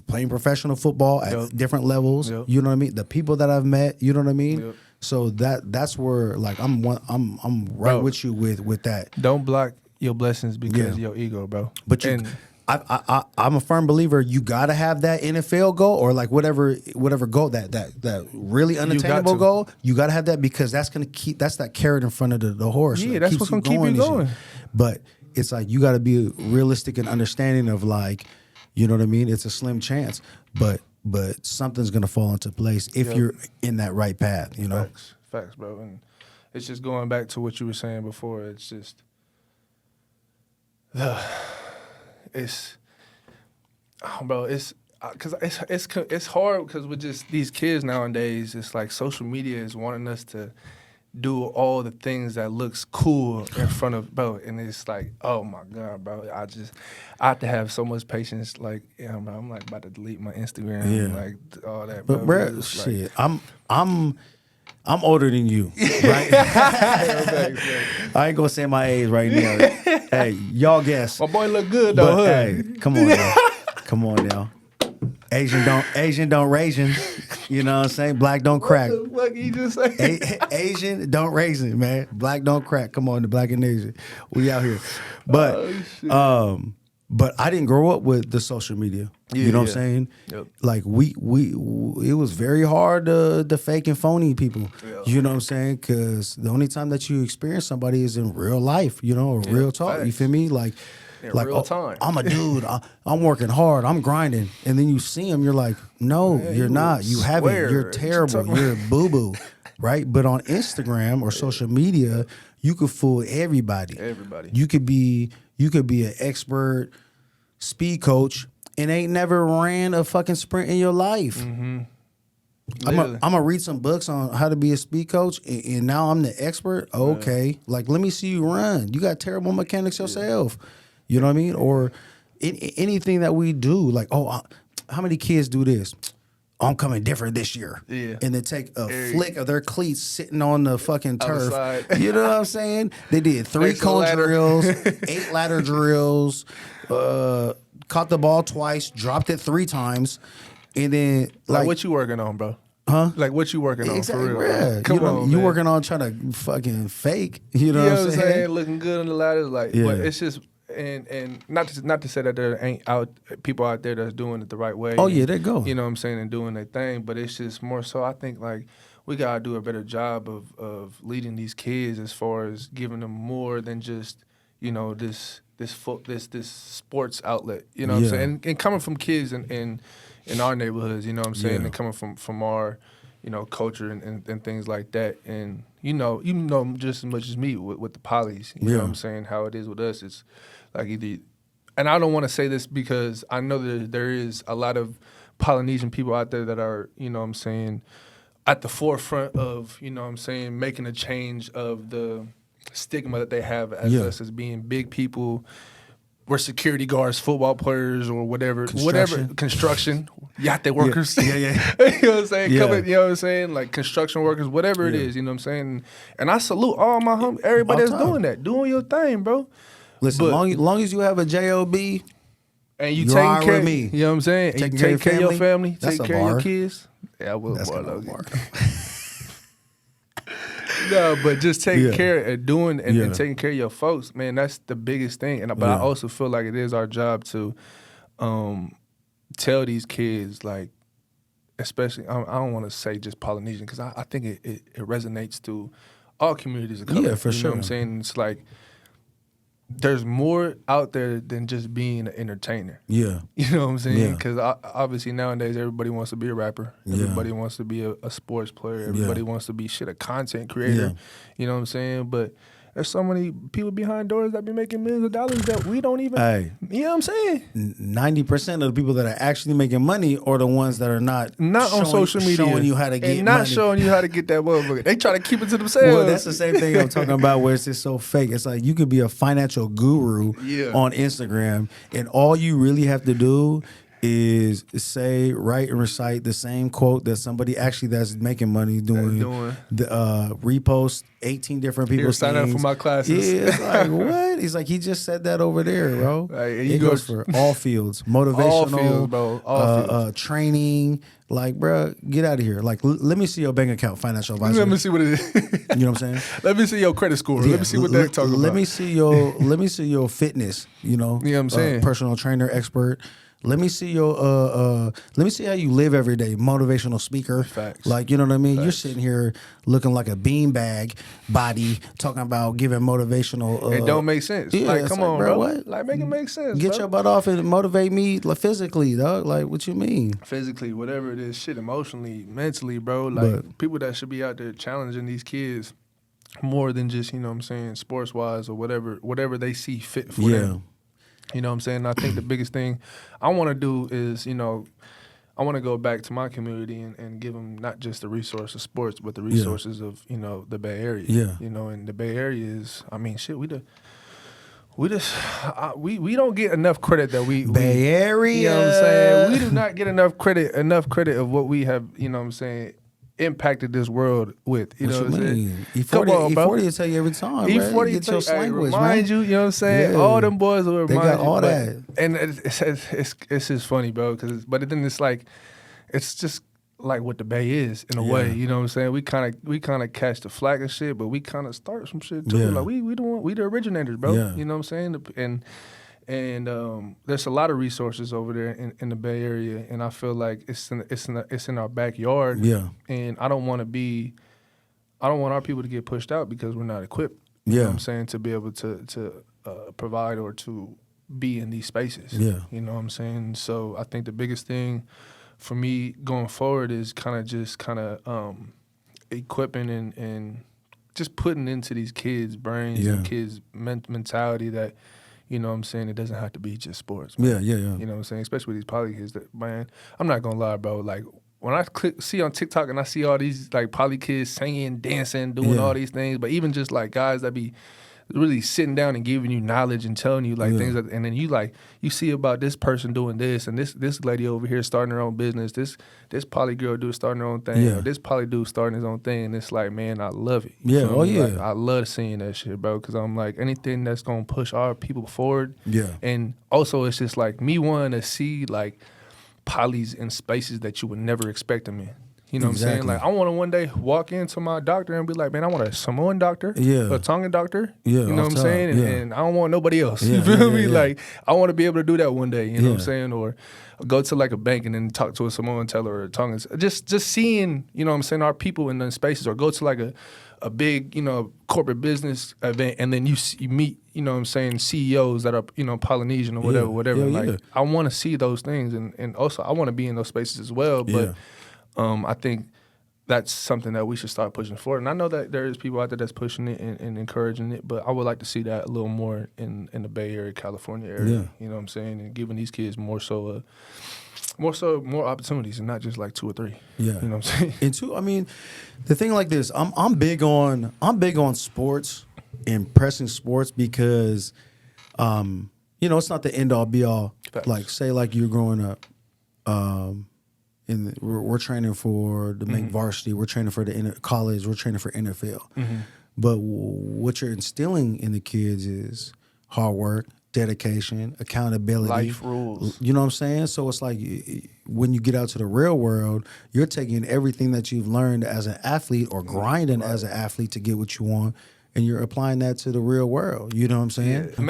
playing professional football at different levels. You know what I mean? The people that I've met. You know what I mean? So that's where like I'm right with you with that. Don't block your blessings because of your ego, bro. But I'm a firm believer. You gotta have that NFL goal or like whatever goal that really unattainable goal. You gotta have that because that's that carrot in front of the horse. Yeah, that's what's gonna keep you going. But it's like you gotta be realistic and understanding of like, you know what I mean. It's a slim chance, but something's gonna fall into place if you're in that right path. You know, facts, bro. And it's just going back to what you were saying before. It's just. It's hard because with just these kids nowadays, it's like social media is wanting us to do all the things that looks cool in front of bro, and it's like, oh my god, bro, I have to have so much patience. Like, yeah, bro, I'm like about to delete my Instagram, and like all that. But bro, shit, like, I'm older than you, right? I ain't gonna say my age right now. Hey, y'all guess. My boy look good though. But, hey, come on now. Come on now. Asian don't raisin. You know what I'm saying? Black don't crack. What the fuck you just say? Asian don't raisin, man. Black don't crack. Come on, the black and Asian. We out here. But but I didn't grow up with the social media. You know what I'm saying? Yep. Like it was very hard to fake and phony people. You know what I'm saying? Because the only time that you experience somebody is in real life, you know, or real talk. Facts. You feel me? Like in real time. I'm a dude. I'm working hard. I'm grinding. And then you see him, you're like, no, you're not. You haven't. You're terrible. You're a boo-boo. Right? But on Instagram or social media, you could fool everybody. You could be an expert speed coach and ain't never ran a fucking sprint in your life. Mm-hmm. I'm gonna read some books on how to be a speed coach, and now I'm the expert. Okay, like let me see you run. You got terrible mechanics yourself. You know what I mean? Or anything that we do, like how many kids do this? I'm coming different this year. Yeah. And they take a flick of their cleats sitting on the fucking turf. You know what I'm saying? They did 3 cone drills, 8 ladder drills, caught the ball twice, dropped it 3 times, and then like what you working on, bro? Huh? Like what you working on for real? Yeah. Come on, you working on trying to fucking fake. You know what I'm saying? Looking good on the ladders, like, but it's just. And not to say that there ain't people out there that's doing it the right way. Oh, yeah, they go. You know what I'm saying, and doing their thing. But it's just more so I think like we gotta do a better job of leading these kids as far as giving them more than just, you know, this sports outlet. You know what I'm saying? And coming from kids in our neighborhoods, you know what I'm saying, and coming from our, you know, culture and things like that. And you know just as much as me with the polys. You know what I'm saying? How it is with us. It's like either, and I don't want to say this because I know that there is a lot of Polynesian people out there that are, you know what I'm saying, at the forefront of, you know what I'm saying, making a change of the stigma that they have as us as being big people. We're security guards, football players, or whatever, construction, yacht workers. Yeah. You know what I'm saying? You know what I'm saying? Like construction workers, whatever it is, you know what I'm saying? And I salute all my homies, everybody that's doing that, doing your thing, bro. Listen, long as you have a job and you taking care of me, you know what I'm saying? And you take care of your family, take care of your kids. Yeah, I will. That's No, but just taking care and doing and taking care of your folks, man, that's the biggest thing. But I also feel like it is our job to tell these kids, like, especially, I don't want to say just Polynesian, because I think it resonates to all communities of color. Yeah, for sure. You know what I'm saying? It's like, there's more out there than just being an entertainer. Yeah. You know what I'm saying? Because obviously nowadays everybody wants to be a rapper. Everybody wants to be a sports player. Everybody wants to be a content creator. You know what I'm saying? But there's so many people behind doors that be making millions of dollars that we don't even, you know what I'm saying? 90% of the people that are actually making money are the ones that are not on social media. Showing you how to get and not money. Showing you how to get that motherfucker. They try to keep it to themselves. Well, that's the same thing I'm talking about where it's just so fake. It's like you could be a financial guru on Instagram and all you really have to do is say, write, and recite the same quote that somebody actually that's making money doing. The repost 18 different people. Sign up for my classes. Yeah, it's like what? He's like, he just said that over there, bro. Like, it goes for all fields, motivational, all fields, bro. All fields. Training. Like, bro, get out of here. Like, let me see your bank account, financial advisor. Let me see what it is. You know what I'm saying? Let me see your credit score. Yeah, let me see what they're talking about. Let me see your fitness. You know what I'm saying? Personal trainer, expert. Let me see your let me see how you live every day. Motivational speaker. Facts. Like, you know what I mean? Facts. You're sitting here looking like a beanbag body talking about giving motivational it don't make sense. Yeah, like, come on, bro. What? Like, make it make sense. Get bro. your butt off and motivate me like, physically, dog. Like, what you mean? Physically, whatever it is, shit, emotionally, mentally, bro. Like, people that should be out there challenging these kids more than just, you know what I'm saying, sports wise or whatever they see fit for them. You know what I'm saying? I think the biggest thing I want to do is, you know, I want to go back to my community and give them not just the resource of sports, but the resources of, you know, the Bay Area. Yeah. You know, and the Bay Area is, I mean, shit, we don't get enough credit that we Bay Area. You know what I'm saying? We do not get enough credit of what we have, you know what I'm saying, impacted this world with. You know what I'm saying? E40 will tell you every time, E40 get your language, remind you, you know what I'm saying? Yeah. All them boys will remind you. They got all that. And it's just funny, bro, but then it's like, it's just like what the Bay is in a way, you know what I'm saying? We kind of catch the flag and shit, but we kind of start some shit too. Like we the originators, bro. You know what I'm saying? And there's a lot of resources over there in the Bay Area, and I feel like it's in our backyard. Yeah. And I don't want our people to get pushed out because we're not equipped. You know what I'm saying, to be able to provide or to be in these spaces. Yeah. You know what I'm saying? So I think the biggest thing for me going forward is kind of equipping and just putting into these kids' brains and kids' mentality that, you know what I'm saying, it doesn't have to be just sports. Man. Yeah. You know what I'm saying? Especially with these poly kids that, man, I'm not gonna lie, bro. Like, when I see on TikTok and I see all these, like, poly kids singing, dancing, doing all these things, but even just, like, guys that be really sitting down and giving you knowledge and telling you, like, things that, and then you see about this person doing this, and this lady over here starting her own business, this poly girl starting her own thing, or this poly dude starting his own thing, and it's like, man, I love it. Yeah, Like, I love seeing that shit, bro, because I'm like, anything that's gonna push our people forward. Yeah. And also, it's just like me wanting to see, like, polys in spaces that you would never expect them in. You know what I'm saying? Like, I want to one day walk into my doctor and be like, man, I want a Samoan doctor, a Tongan doctor. You know what I'm saying? And I don't want nobody else. You feel me? Like, I want to be able to do that one day. You know what I'm saying? Or go to, like, a bank and then talk to a Samoan teller or a Tongan. Just seeing, you know what I'm saying, our people in those spaces, or go to, like, a big, you know, corporate business event, and then you meet, you know what I'm saying, CEOs that are, you know, Polynesian or whatever. Like, I want to see those things, and also I want to be in those spaces as well. But I think that's something that we should start pushing forward. And I know that there is people out there that's pushing it and encouraging it, but I would like to see that a little more in the Bay Area, California area. You know what I'm saying? And giving these kids more opportunities, and not just like 2 or 3. You know what I'm saying? And two, I mean, the thing like this, I'm big on sports and pressing sports because you know, it's not the end all be all. Facts. Like, say like you're growing up, we're training to make varsity, we're training for the college, we're training for NFL. But what you're instilling in the kids is hard work, dedication, accountability, life rules. You know what I'm saying? So it's like when you get out to the real world, you're taking everything that you've learned as an athlete or grinding as an athlete to get what you want, and you're applying that to the real world. You know what I'm saying? Yeah.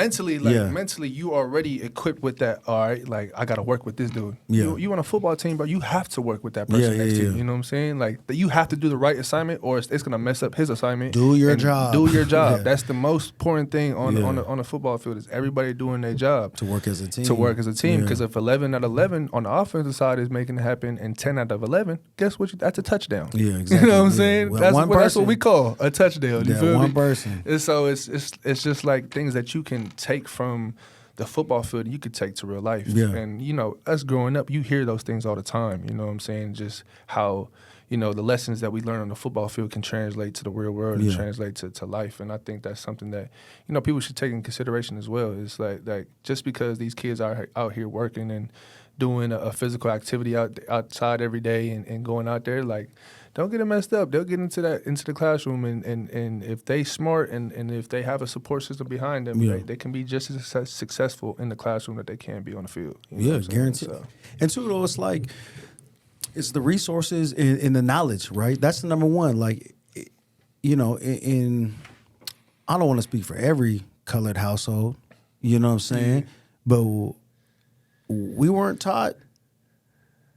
Mentally, you already equipped with that. All right, like, I got to work with this dude. Yeah. You on a football team, bro, you have to work with that person next to you. You know what I'm saying? Like, you have to do the right assignment, or it's going to mess up his assignment. Do your job. Do your job. That's the most important thing on the football field, is everybody doing their job. To work as a team. Because if 11 out of 11 on the offensive side is making it happen, and 10 out of 11, guess what? That's a touchdown. Yeah, exactly. You know what I'm saying? Well, that's what we call a touchdown. You feel one me? person. And so it's just like things that you can take from the football field, you could take to real life. Yeah. And, you know, us growing up, you hear those things all the time. You know what I'm saying? Just how, you know, the lessons that we learn on the football field can translate to the real world and Yeah. translate to life. And I think that's something that, you know, people should take in consideration as well. It's like just because these kids are out here working and doing a physical activity outside every day and going out there, like, don't get it messed up. They'll get into the classroom and if they smart and if they have a support system behind them, Yeah. they can be just as successful in the classroom that they can be on the field. You know Yeah, what I'm saying? guaranteed. So, And two, though, it's like it's the resources and the knowledge, right? That's the number one. Like, you know, in I don't want to speak for every colored household, you know what I'm saying? But we weren't taught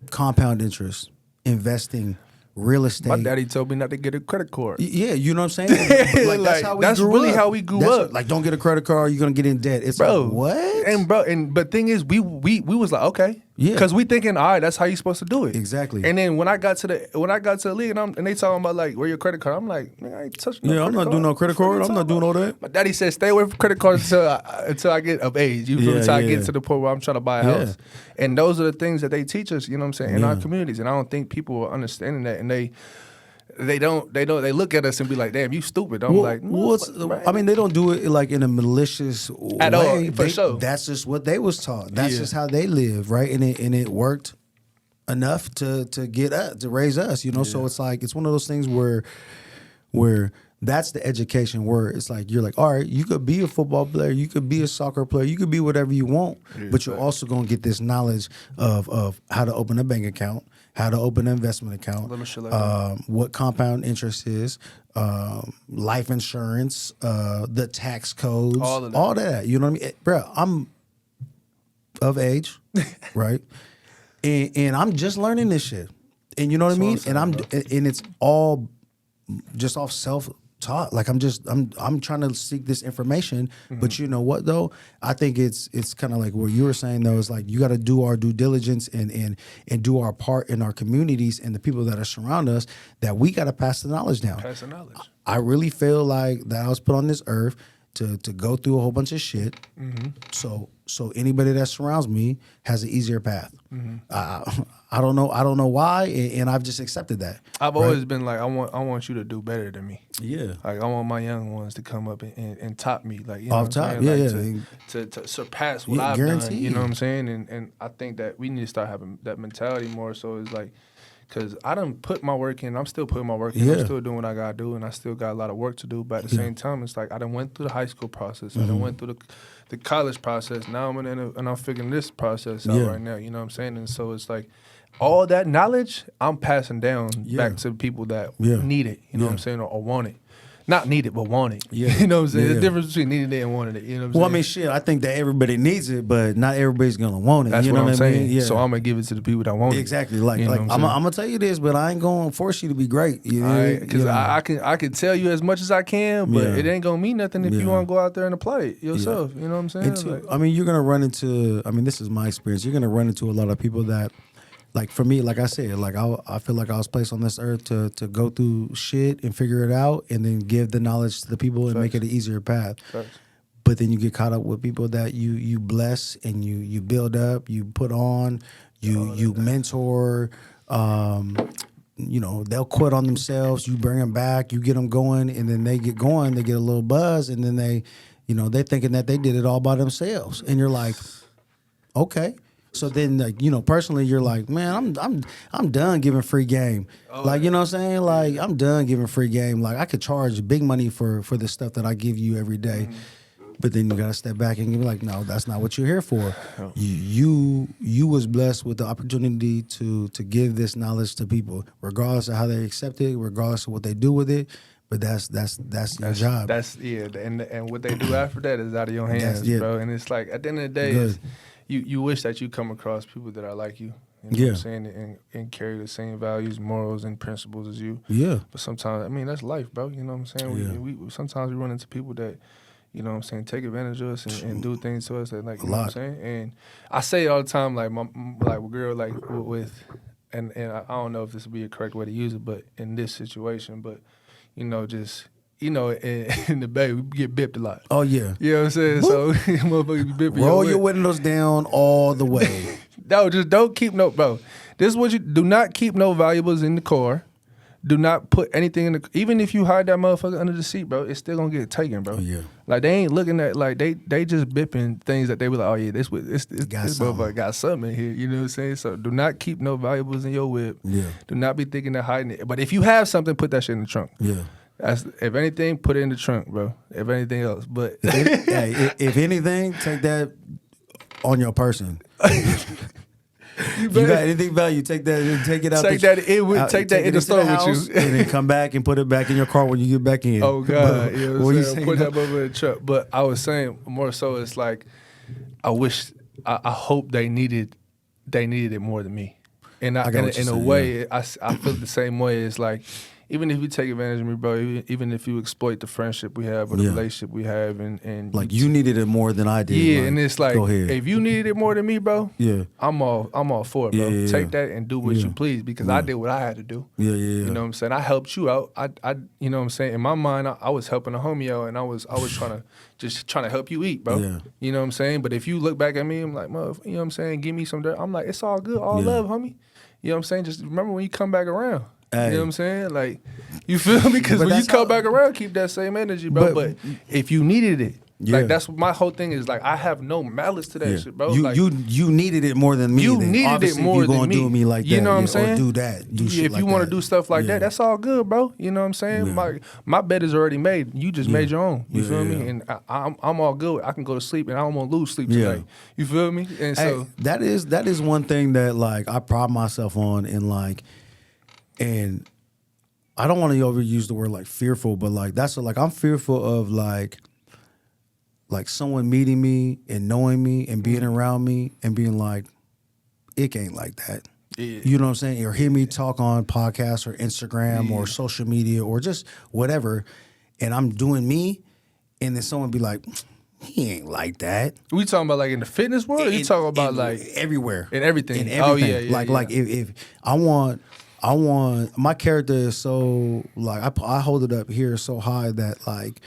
compound interest, investing, real estate. my daddy told me not to get a credit card. Yeah, you know what I'm saying? Like, that's how we that's grew really up. how we grew That's up. like, don't get a credit card, you're gonna get in debt. It's Bro, like, what? But thing is, we was like, okay, Yeah. because we thinking, all right, that's how you supposed to do it. Exactly. And then when I got to the league and they talking about like, where your credit card, I'm like, man, I ain't touching no Yeah, I'm credit not doing no credit card. I'm not doing all that. My daddy said, stay away from credit cards until I get of age. You feel me? Yeah, Until I yeah. get to the point where I'm trying to buy a Yeah. house. And those are the things that they teach us, you know what I'm saying, in our Yeah. communities. And I don't think people are understanding that. And they look at us and be like, damn, you stupid. I'm like, no, I mean, they don't do it like in a malicious At way. all, for sure. That's just what they was taught. That's Yeah. just how they live, right? And it worked enough to get us, to raise us, you know. So it's like it's one of those things where that's the education where it's like you're like, all right, you could be a football player, you could be a soccer player, you could be whatever you want, but you're also gonna get this knowledge of how to open a bank account, how to open an investment account, Let me show that. what compound interest is, life insurance, the tax codes, All of that. You know what I mean, bro? I'm of age, right? And I'm just learning this shit, and you know what I mean. That's what I'm And it's all just off self-taught. Like I'm trying to seek this information, but you know what though? I think it's kind of like what you were saying though. Is like you got to do our due diligence and do our part in our communities and the people that are surround us. That we got to pass the knowledge down. Pass the knowledge. I really feel like that I was put on this earth to go through a whole bunch of shit. So anybody that surrounds me has an easier path. I don't know why, and I've just accepted that. I've always been like, I want you to do better than me. Yeah. Like I want my young ones to come up and top me, like you know Off what I'm top, saying? yeah, Like, to surpass what Yeah, I've done. guaranteed. You know what I'm saying? And I think that we need to start having that mentality more. So it's like, because I done put my work in, I'm still putting my work in, Yeah. I'm still doing what I gotta do, and I still got a lot of work to do. But at the same time, it's like I done went through the high school process, I done went through the college process. Now and I'm figuring this process out Yeah. right now. You know what I'm saying? And so it's like all that knowledge I'm passing down back to people that need it. You know what I'm saying, or want it. Not need it, but want it. Yeah. You know what I'm saying? Yeah. The difference between needing it and wanting it. You know what I'm Well, I saying? mean, shit. I think that everybody needs it, but not everybody's gonna want it. That's you know what I'm I saying. mean? Yeah. So I'm gonna give it to the people that want it. Exactly. Like, You know like what I'm saying? gonna tell you this, but I ain't gonna force you to be great. You know? Because I can tell you as much as I can, but Yeah. it ain't gonna mean nothing if Yeah. you want to go out there and apply it yourself. You know what I'm saying? And two, Like, I mean, you're gonna run into. I mean, this is my experience. You're gonna run into a lot of people that, like, for me, like I said, like I feel like I was placed on this earth to go through shit and figure it out, and then give the knowledge to the people and make it an easier path. Facts. But then you get caught up with people that you bless and you build up, you put on, you mentor. You know, they'll quit on themselves. You bring them back, you get them going, and then they get going. They get a little buzz, and then they're thinking that they did it all by themselves. And you're like, okay. So then, like, you know, personally, you're like, man, I'm done giving free game. Like, you know what I'm saying? Like, I'm done giving free game. Like, I could charge big money for the stuff that I give you every day. But then you gotta step back and be like, no, that's not what you're here for. You was blessed with the opportunity to give this knowledge to people, regardless of how they accept it, regardless of what they do with it. But that's your job. And what they do after that is out of your hands, bro. And it's like at the end of the day, Good. you wish that you come across people that are like you. You know what I'm Yeah. saying? And carry the same values, morals, and principles as you. Yeah. But sometimes, I mean, that's life, bro. You know what I'm saying? Yeah. We sometimes we run into people that, you know what I'm saying, take advantage of us and do things to us that, like, you know what I'm saying? And I say it all the time, like, a girl, like, with, and I don't know if this would be a correct way to use it, but in this situation, but, you know, just, you know, in the Bay, we get bipped a lot. Oh yeah. You know what I'm saying? So, motherfuckers be bipping Roll your your whip. windows down all the way. No, just don't keep no, bro. This is what you do not keep no valuables in the car. do not put anything in the. Even if you hide that motherfucker under the seat, bro, it's still gonna get taken, bro. Yeah. Like they ain't looking at like they just bipping things that they were like, oh yeah, this motherfucker got something in here. You know what I'm saying? So do not keep no valuables in your whip. Yeah. Do not be thinking of hiding it. But if you have something, put that shit in the trunk. Yeah. If anything, put it in the trunk, bro. If anything else, but if anything, take that on your person. You got anything value? Take that. Take it out. Take that in the store with you, and then come back and put it back in your car when you get back in. Oh God, but, you know what I'm saying? Put that over in the truck. But I was saying more so, it's like I hope they needed it more than me, and in a way, I feel the same way. It's like, even if you take advantage of me, bro, even if you exploit the friendship we have or the relationship we have, and like you needed it more than I did. Yeah, like, and it's like, go ahead. if you needed it more than me, bro, I'm all for it, bro. Yeah. Take that and do what you please, because I did what I had to do. Yeah. You know what I'm saying? I helped you out. I you know what I'm saying? In my mind, I was helping a homie out, and I was trying to help you eat, bro. Yeah. You know what I'm saying? But if you look back at me, I'm like, you know what I'm saying? Give me some dirt. I'm like, it's all good, all love, homie. You know what I'm saying? Just remember when you come back around. Hey. You know what I'm saying? Like, you feel me? Because when you come back around, keep that same energy, bro. But if you needed it, like, that's what my whole thing is. Like, I have no malice to that shit, bro. You needed it more than me. You needed obviously it more than me. You gonna do me like that. You know what I'm saying? Or do that. Do shit if you want to do stuff like that, that's all good, bro. You know what I'm saying? My bed is already made. You just made your own. You feel me? And I'm all good. I can go to sleep, and I don't want to lose sleep tonight. You feel me? And so that is one thing that, like, I pride myself on, and I don't want to overuse the word like fearful, but like I'm fearful of like someone meeting me and knowing me and being around me and being like, it ain't like that. Yeah. You know what I'm saying? Or hear me talk on podcasts or Instagram or social media or just whatever, and I'm doing me, and then someone be like, he ain't like that. We talking about like in the fitness world? Or you talking about like everywhere, in everything? Oh yeah. Like if I want my character is so like I hold it up here so high that like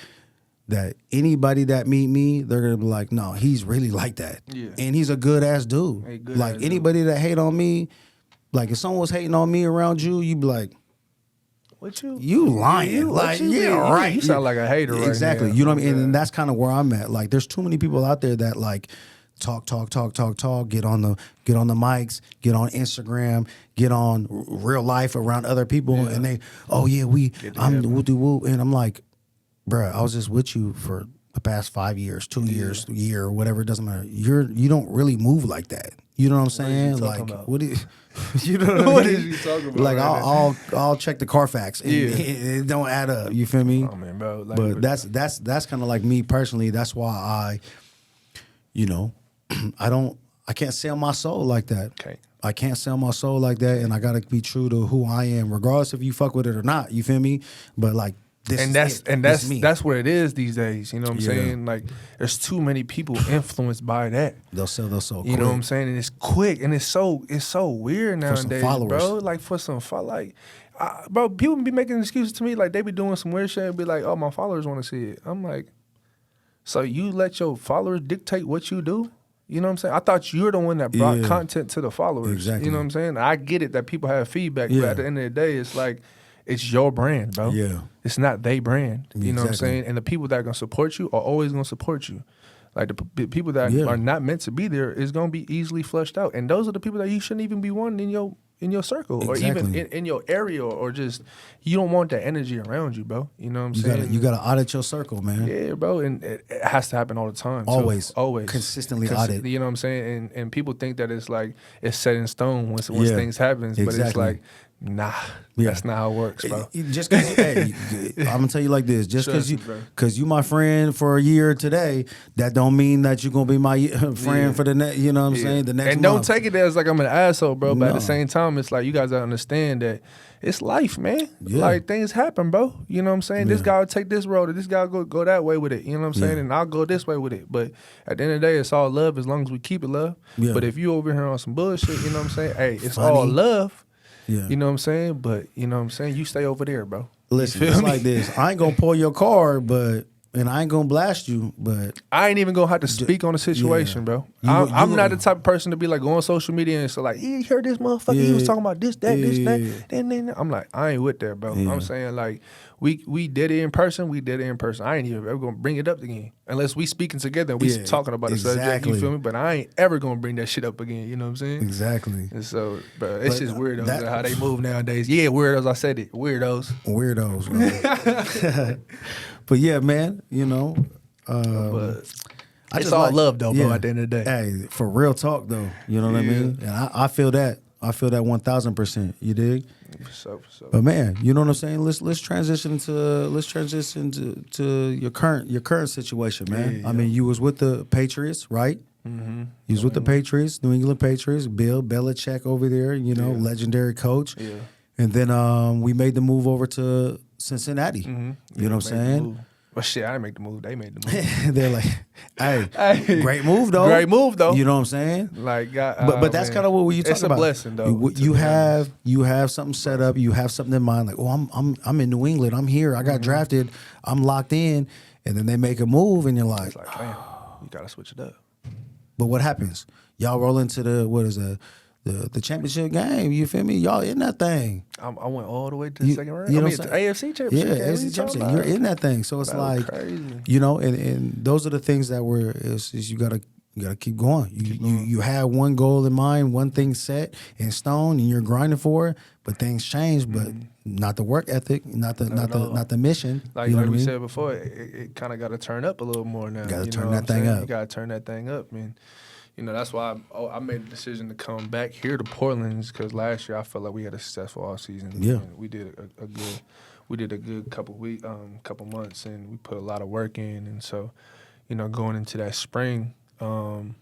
that anybody that meet me, they're gonna be like, no, he's really like that. Yeah. And he's a good ass dude. Like anybody that hate on me, like if someone was hating on me around you, you'd be like, what you lying. Like, right. You sound like a hater right exactly. now. You know what I mean? And that's kind of where I'm at. Like there's too many people out there that like talk, get on the mics, get on Instagram, get on real life around other people, and they, and I'm like, bruh, I was just with you for the past 5 years, 2 years, a year, or whatever, it doesn't matter. You don't really move like that. You know what I'm saying? Like, what is you know what is you talking about? Like I'll check the Carfax and it don't add up. You feel me? Oh man, bro. Like, but that's kind of like me personally. That's why I, you know, I can't sell my soul like that. Okay. I can't sell my soul like that, and I gotta be true to who I am, regardless if you fuck with it or not. You feel me? But like that's what it is these days. You know what I'm saying? Like there's too many people influenced by that. They'll sell their soul. You know what I'm saying? And it's quick, and it's so weird nowadays, bro. Like for some bro, people be making excuses to me like they be doing some weird shit and be like, oh, my followers want to see it. I'm like, so you let your followers dictate what you do? You know what I'm saying? I thought you're the one that brought content to the followers. Exactly. You know what I'm saying? I get it that people have feedback, but at the end of the day, it's like, it's your brand, bro. Yeah. It's not they brand. You know what I'm saying? And the people that are going to support you are always going to support you. Like the people that are not meant to be there is going to be easily flushed out. And those are the people that you shouldn't even be wanting in your circle or even in your area, or just, you don't want that energy around you, bro. You know what I'm saying? You got to audit your circle, man. Yeah, bro. And it has to happen all the time. Always. Always. Consistently audit. You know what I'm saying? And people think that it's like, it's set in stone once things happen. But it's like, nah, that's not how it works, bro. Just because, I'm gonna tell you like this: just because you my friend for a year today, that don't mean that you're gonna be my friend for the next. You know what I'm saying? The next. And don't take it as like I'm an asshole, bro. But at the same time, it's like you guys gotta understand that it's life, man. Like things happen, bro. You know what I'm saying? This guy will take this road, or this guy will go that way with it. You know what I'm saying? And I'll go this way with it. But at the end of the day, it's all love as long as we keep it love. But if you over here on some bullshit, you know what I'm saying? Hey, it's all love. Yeah. You know what I'm saying? But, you know what I'm saying? You stay over there, bro. Listen, it's like this. I ain't going to pull your car, but and I ain't gonna blast you, but I ain't even gonna have to speak on the situation, bro. I'm not the type of person to be like go on social media and so like, you heard this motherfucker, he was talking about this, that. Then I'm like, I ain't with that, bro. Yeah. I'm saying like, we did it in person. I ain't even ever gonna bring it up again unless we speaking together and we talking about the subject. You feel me? But I ain't ever gonna bring that shit up again. You know what I'm saying? Exactly. And so, bro, it's just weirdos how they move nowadays. Yeah, weirdos. I said it. Weirdos. Bro. But yeah, man, you know. But it's all love though, bro. At the end of the day, hey, for real talk though, you know what I mean. And I feel that. I feel that 1,000%. You dig? For sure. But man, you know what I'm saying. Let's transition to your current situation, man. Yeah. I mean, you was with the Patriots, right? Mm-hmm. You was with the Patriots, New England Patriots. Bill Belichick over there, you know, legendary coach. Yeah. And then we made the move over to Cincinnati. Mm-hmm. You know what I'm saying? Well, shit, I didn't make the move. They made the move. They're like, hey, great move though. Great move though. You know what I'm saying? Like, but that's kind of what you talking about. It's a blessing though. You have something set up. You have something in mind. Like, oh, I'm in New England. I'm here. I got drafted. I'm locked in. And then they make a move, and you're like, it's like, man, you gotta switch it up. But what happens? Y'all roll into the championship game. You feel me? Y'all in that thing. I went all the way to the second round. You know the AFC championship. Yeah, AFC championship. You're in that thing. So it's like, crazy. you know, and those are the things that is you gotta keep going. You have one goal in mind, one thing set in stone, and you're grinding for it. But things change, but not the work ethic, not the mission. Like, you know like what we I mean? said before, it kind of got to turn up a little more now. Got to you turn know that thing up. You got to turn that thing up, man. You know, that's why I made the decision to come back here to Portland because last year I felt like we had a successful off season. Yeah, and we did a good couple months, and we put a lot of work in. And so, you know, going into that spring, and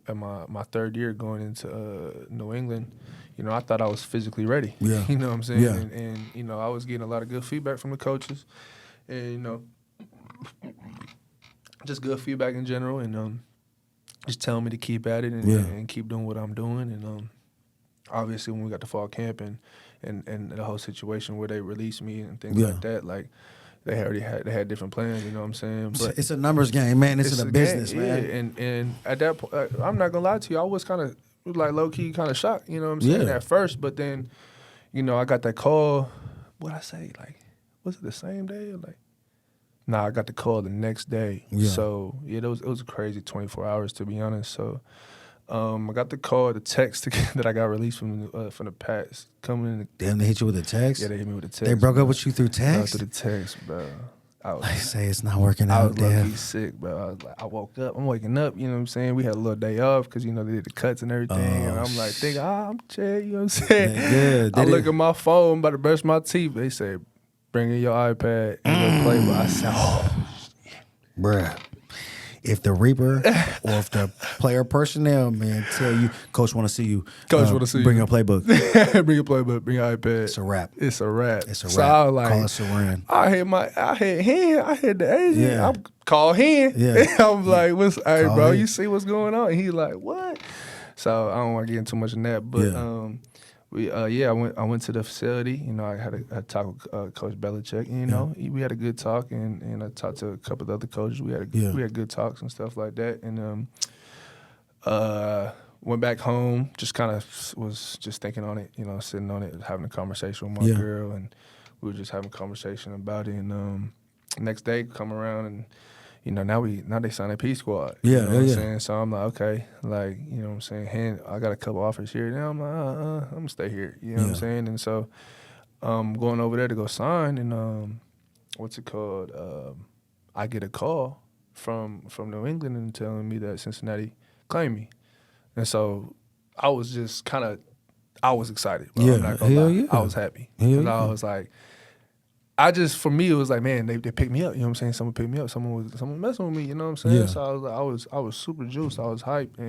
my third year going into New England, you know, I thought I was physically ready. Yeah, you know what I'm saying. Yeah. And you know, I was getting a lot of good feedback from the coaches, and you know, just good feedback in general, and just telling me to keep at it and keep doing what I'm doing. And obviously, when we got to fall camp and the whole situation where they released me and things like that, like they had different plans. You know what I'm saying? But it's a numbers game, man. It's a business, game, man. Yeah. And at that point, I'm not gonna lie to you, I was kind of like low key kind of shocked. You know what I'm saying? At first, but then, you know, I got that call. What I say? Like, was it the same day or like? Nah, I got the call the next day. Yeah. So yeah, it was a crazy 24 hours to be honest. So I got the call, the text that I got released from the Pats coming in. Damn, they hit you with a text? Yeah, they hit me with a text. They broke up with you through text? Through the text, bro. I say it's not working I out, was damn. low-key sick, bro. I'm waking up, you know what I'm saying? We had a little day off because, you know, they did the cuts and everything. And I'm like, thinking, I'm chill, you know what I'm saying? I look at my phone, about to brush my teeth. They say, bring in your iPad and go play. But I said, bruh. If the Reaper or if the player personnel, man, tell you, Coach want to see you. Coach want to see bring you. your playbook. Bring your playbook. Bring your iPad. It's a wrap. It's a wrap. So I was like, call us Saran. I hit the agent. Yeah. I call him. Yeah. I'm like, hey, Call bro, him. you see what's going on? And he's like, what? So I don't want to get into too much in that, but I went to the facility. You know, I had a talk with Coach Belichick. And, you know, we had a good talk, and I talked to a couple of other coaches. We had good talks and stuff like that, and went back home. Just kind of was just thinking on it. You know, sitting on it, having a conversation with my girl, and we were just having a conversation about it. And next day, come around and. You know, now they signed a P squad. You know what I'm saying? So I'm like, okay, like, you know what I'm saying? I got a couple offers here. Now I'm like, I'm gonna stay here. You know what I'm saying? And so going over there to go sign, and what's it called? I get a call from New England and telling me that Cincinnati claimed me. And so I was just I was excited. Bro. I'm not gonna lie. I was happy. And I was like, for me, it was like, man, they picked me up. You know what I'm saying? Someone picked me up. Someone messing with me. You know what I'm saying? Yeah. So I was super juiced. I was hyped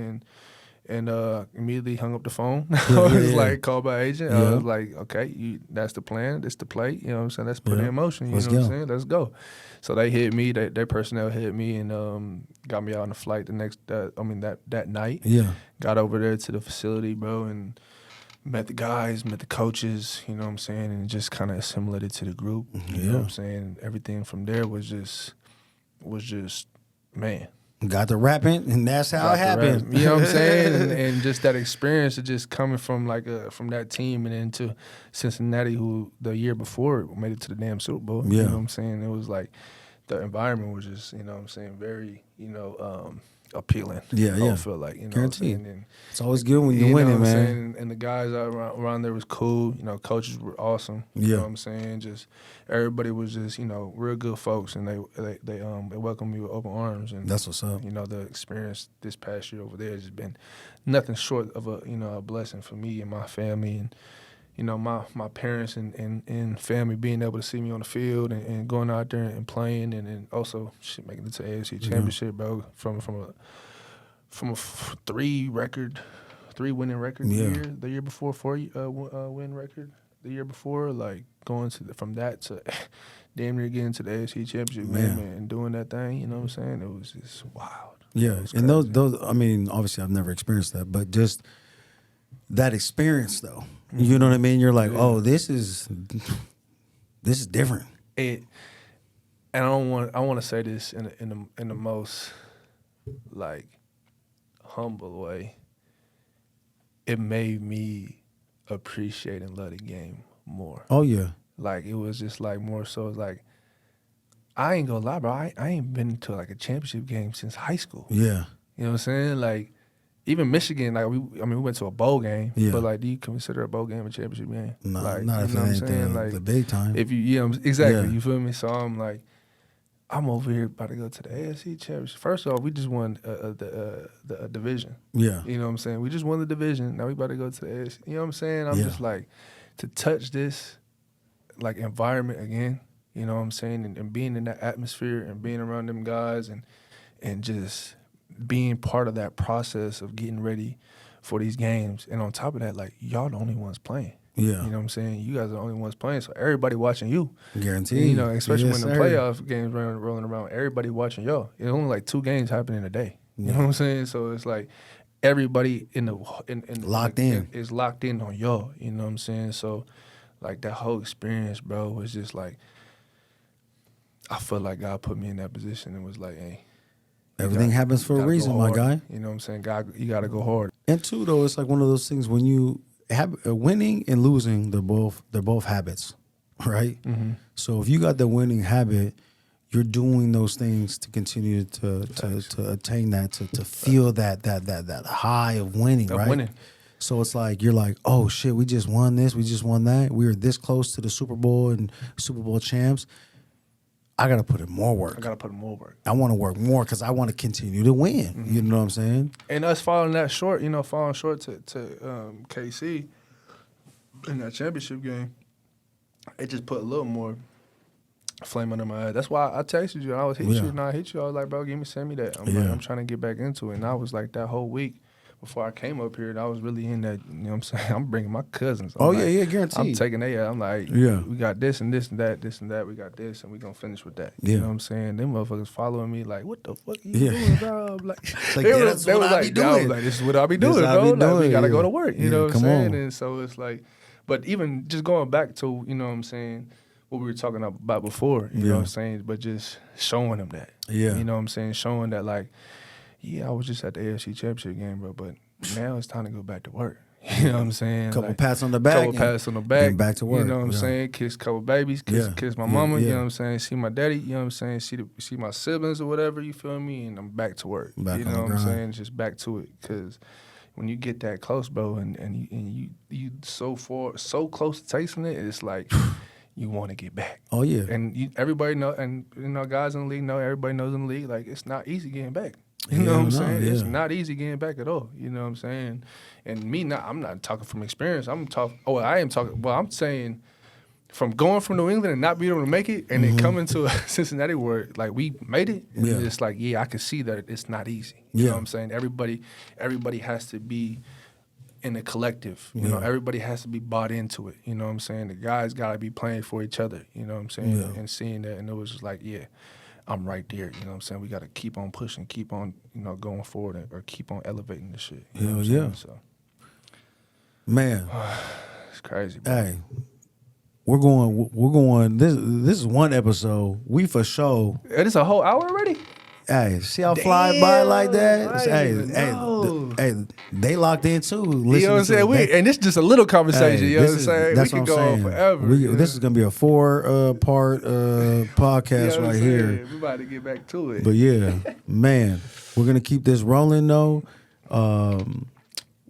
and immediately hung up the phone. I was like, called by agent. I was like, okay, that's the plan. That's the play. You know what I'm saying? Let's put it in motion. You know what I'm saying? Let's go. So they hit me. Their personnel hit me and got me out on the flight that night. Yeah. Got over there to the facility, bro, and met the guys, met the coaches, you know what I'm saying, and just kind of assimilated to the group. You know what I'm saying? Everything from there was just was just, man. Got to rapping, and that's how it happened. You know what I'm saying? And just that experience of just coming from from that team and into Cincinnati, who the year before made it to the damn Super Bowl. Yeah. You know what I'm saying? It was like the environment was just, you know what I'm saying, very, appealing. Yeah. I feel like, Guaranteed. And, It's always good when you're you know winning, what I'm man. saying? And the guys around there was cool. You know, coaches were awesome. Yeah. You know what I'm saying? Just everybody was just, real good folks, and they welcomed me with open arms. And That's what's up. the experience this past year over there has just been nothing short of a blessing for me and my family, and my parents and family being able to see me on the field and going out there and playing, and also making it to AFC Championship, bro, from a 3 winning record the year before, 4 win record the year before, like going from that to damn near getting to the AFC Championship game and doing that thing. You know what I'm saying? It was just wild. Yeah, and those. I mean, obviously, I've never experienced that, but just that experience, though. You know what I mean? You're like, oh, this is different. And I want to say this in the most like humble way. It made me appreciate and love the game more. Oh yeah. Like it was just like more so like I ain't gonna lie, bro. I ain't been to like a championship game since high school. Yeah. You know what I'm saying? Like even Michigan, like we went to a bowl game, but like, do you consider a bowl game a championship game? No, like, not if it ain't the big time. If exactly, you feel me? So I'm like, I'm over here about to go to the AFC Championship. First off, we just won the division. Yeah. You know what I'm saying? We just won the division. Now we about to go to the AFC. You know what I'm saying? I'm just like, to touch this like environment again, you know what I'm saying? And being in that atmosphere and being around them guys and just being part of that process of getting ready for these games. And on top of that, like, y'all the only ones playing. Yeah. You know what I'm saying? You guys are the only ones playing, so everybody watching you. Guaranteed. Especially when the playoff games rolling around, everybody watching y'all. It's only like 2 games happening a day. You know what I'm saying? So it's like everybody in locked in is locked in on y'all. You know what I'm saying? So like that whole experience, bro, was just like, I feel like God put me in that position and was like, hey, everything happens for a reason, my guy. You know what I'm saying? God, you got to go hard. And two, though, it's like one of those things when you have winning and losing, they're both habits, right? Mm-hmm. So if you got the winning habit, you're doing those things to continue to attain that, to feel that high of winning, right? Winning. So it's like you're like, oh shit, we just won this, we just won that. We were this close to the Super Bowl and Super Bowl champs. I got to put in more work. I want to work more because I want to continue to win. Mm-hmm. You know what I'm saying? And us falling short to KC in that championship game, it just put a little more flame under my eye. That's why I texted you. I was hit you, and I hit you. I was like, bro, send me that. I'm trying to get back into it. And I was like, that whole week before I came up here, I was really in that, you know what I'm saying? I'm bringing my cousins. Guaranteed. I'm taking their, I'm like, we got this and this and that, we got this, and we going to finish with that. You know what I'm saying? Them motherfuckers following me like, what the fuck are you doing, bro? Like, that's what I be doing. Like, this is what I be doing, bro. Like, we got to go to work. You know what I'm saying? And so it's like, but even just going back to, you know what I'm saying, what we were talking about before, you know what I'm saying? But just showing them that. Yeah. You know what I'm saying? Showing that, like, I was just at the AFC Championship game, bro, but now it's time to go back to work. You know what I'm saying? Couple pats on the back. And back to work. You know what I'm saying? Kiss a couple babies, kiss my mama, you know what I'm saying? See my daddy, you know what I'm saying? See my siblings or whatever, you feel me? And I'm back to work. You know what I'm saying? Just back to it. Because when you get that close, bro, and you so close to tasting it, it's like you want to get back. Oh, yeah. And everybody know, and guys in the league know, everybody knows in the league, like, it's not easy getting back. You know what I'm saying? Yeah. It's not easy getting back at all. You know what I'm saying? And I'm not talking from experience. I'm saying from going from New England and not being able to make it and then coming to Cincinnati where, like, we made it. And it's like, I can see that it's not easy. You know what I'm saying? Everybody has to be in a collective. You know, everybody has to be bought into it. You know what I'm saying? The guys got to be playing for each other. You know what I'm saying? And seeing that. And it was just like, I'm right there, you know what I'm saying? We got to keep on pushing, keep on, going forward or keep on elevating this shit. You know what I'm saying? So, man. it's crazy, bro. Hey, we're going. This is one episode. We for sure. It is a whole hour already. Hey, see how fly by like that? I didn't know. Hey, they locked in too. You know what I'm saying? And this is just a little conversation. You know what I'm saying? That's We what could I'm go saying. on forever. This is gonna be a 4-part podcast You know what right I'm here. saying? We about to get back to it. But yeah, man, we're gonna keep this rolling though.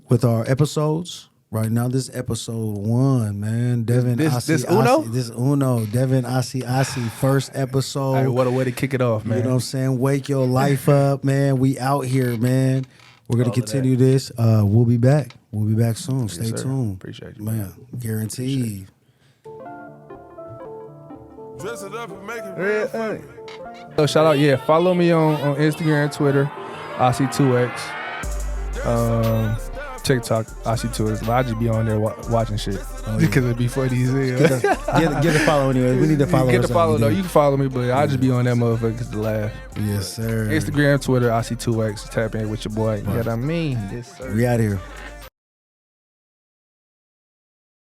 With our episodes. Right now, this episode 1, man. Devin This Uno? This Uno. Devin Asiasi, first episode. Hey, what a way to kick it off, man. You know what I'm saying? Wake your life up, man. We out here, man. We're going to continue this. We'll be back. We'll be back soon. Stay tuned. Appreciate you. Man, guaranteed. Dress it up and make it real funny. So shout out, follow me on Instagram, Twitter, Aussie2X. TikTok, Aussie2X. I just be on there watching shit because it'd be funny as hell. Get a follow anyway. We need to follow. Get the follow though. You can follow me, but I just be on that motherfucker to laugh. Yes, sir. Instagram, Twitter, Aussie2X. Tap in with your boy. You know what I mean? Yes, sir. We out here.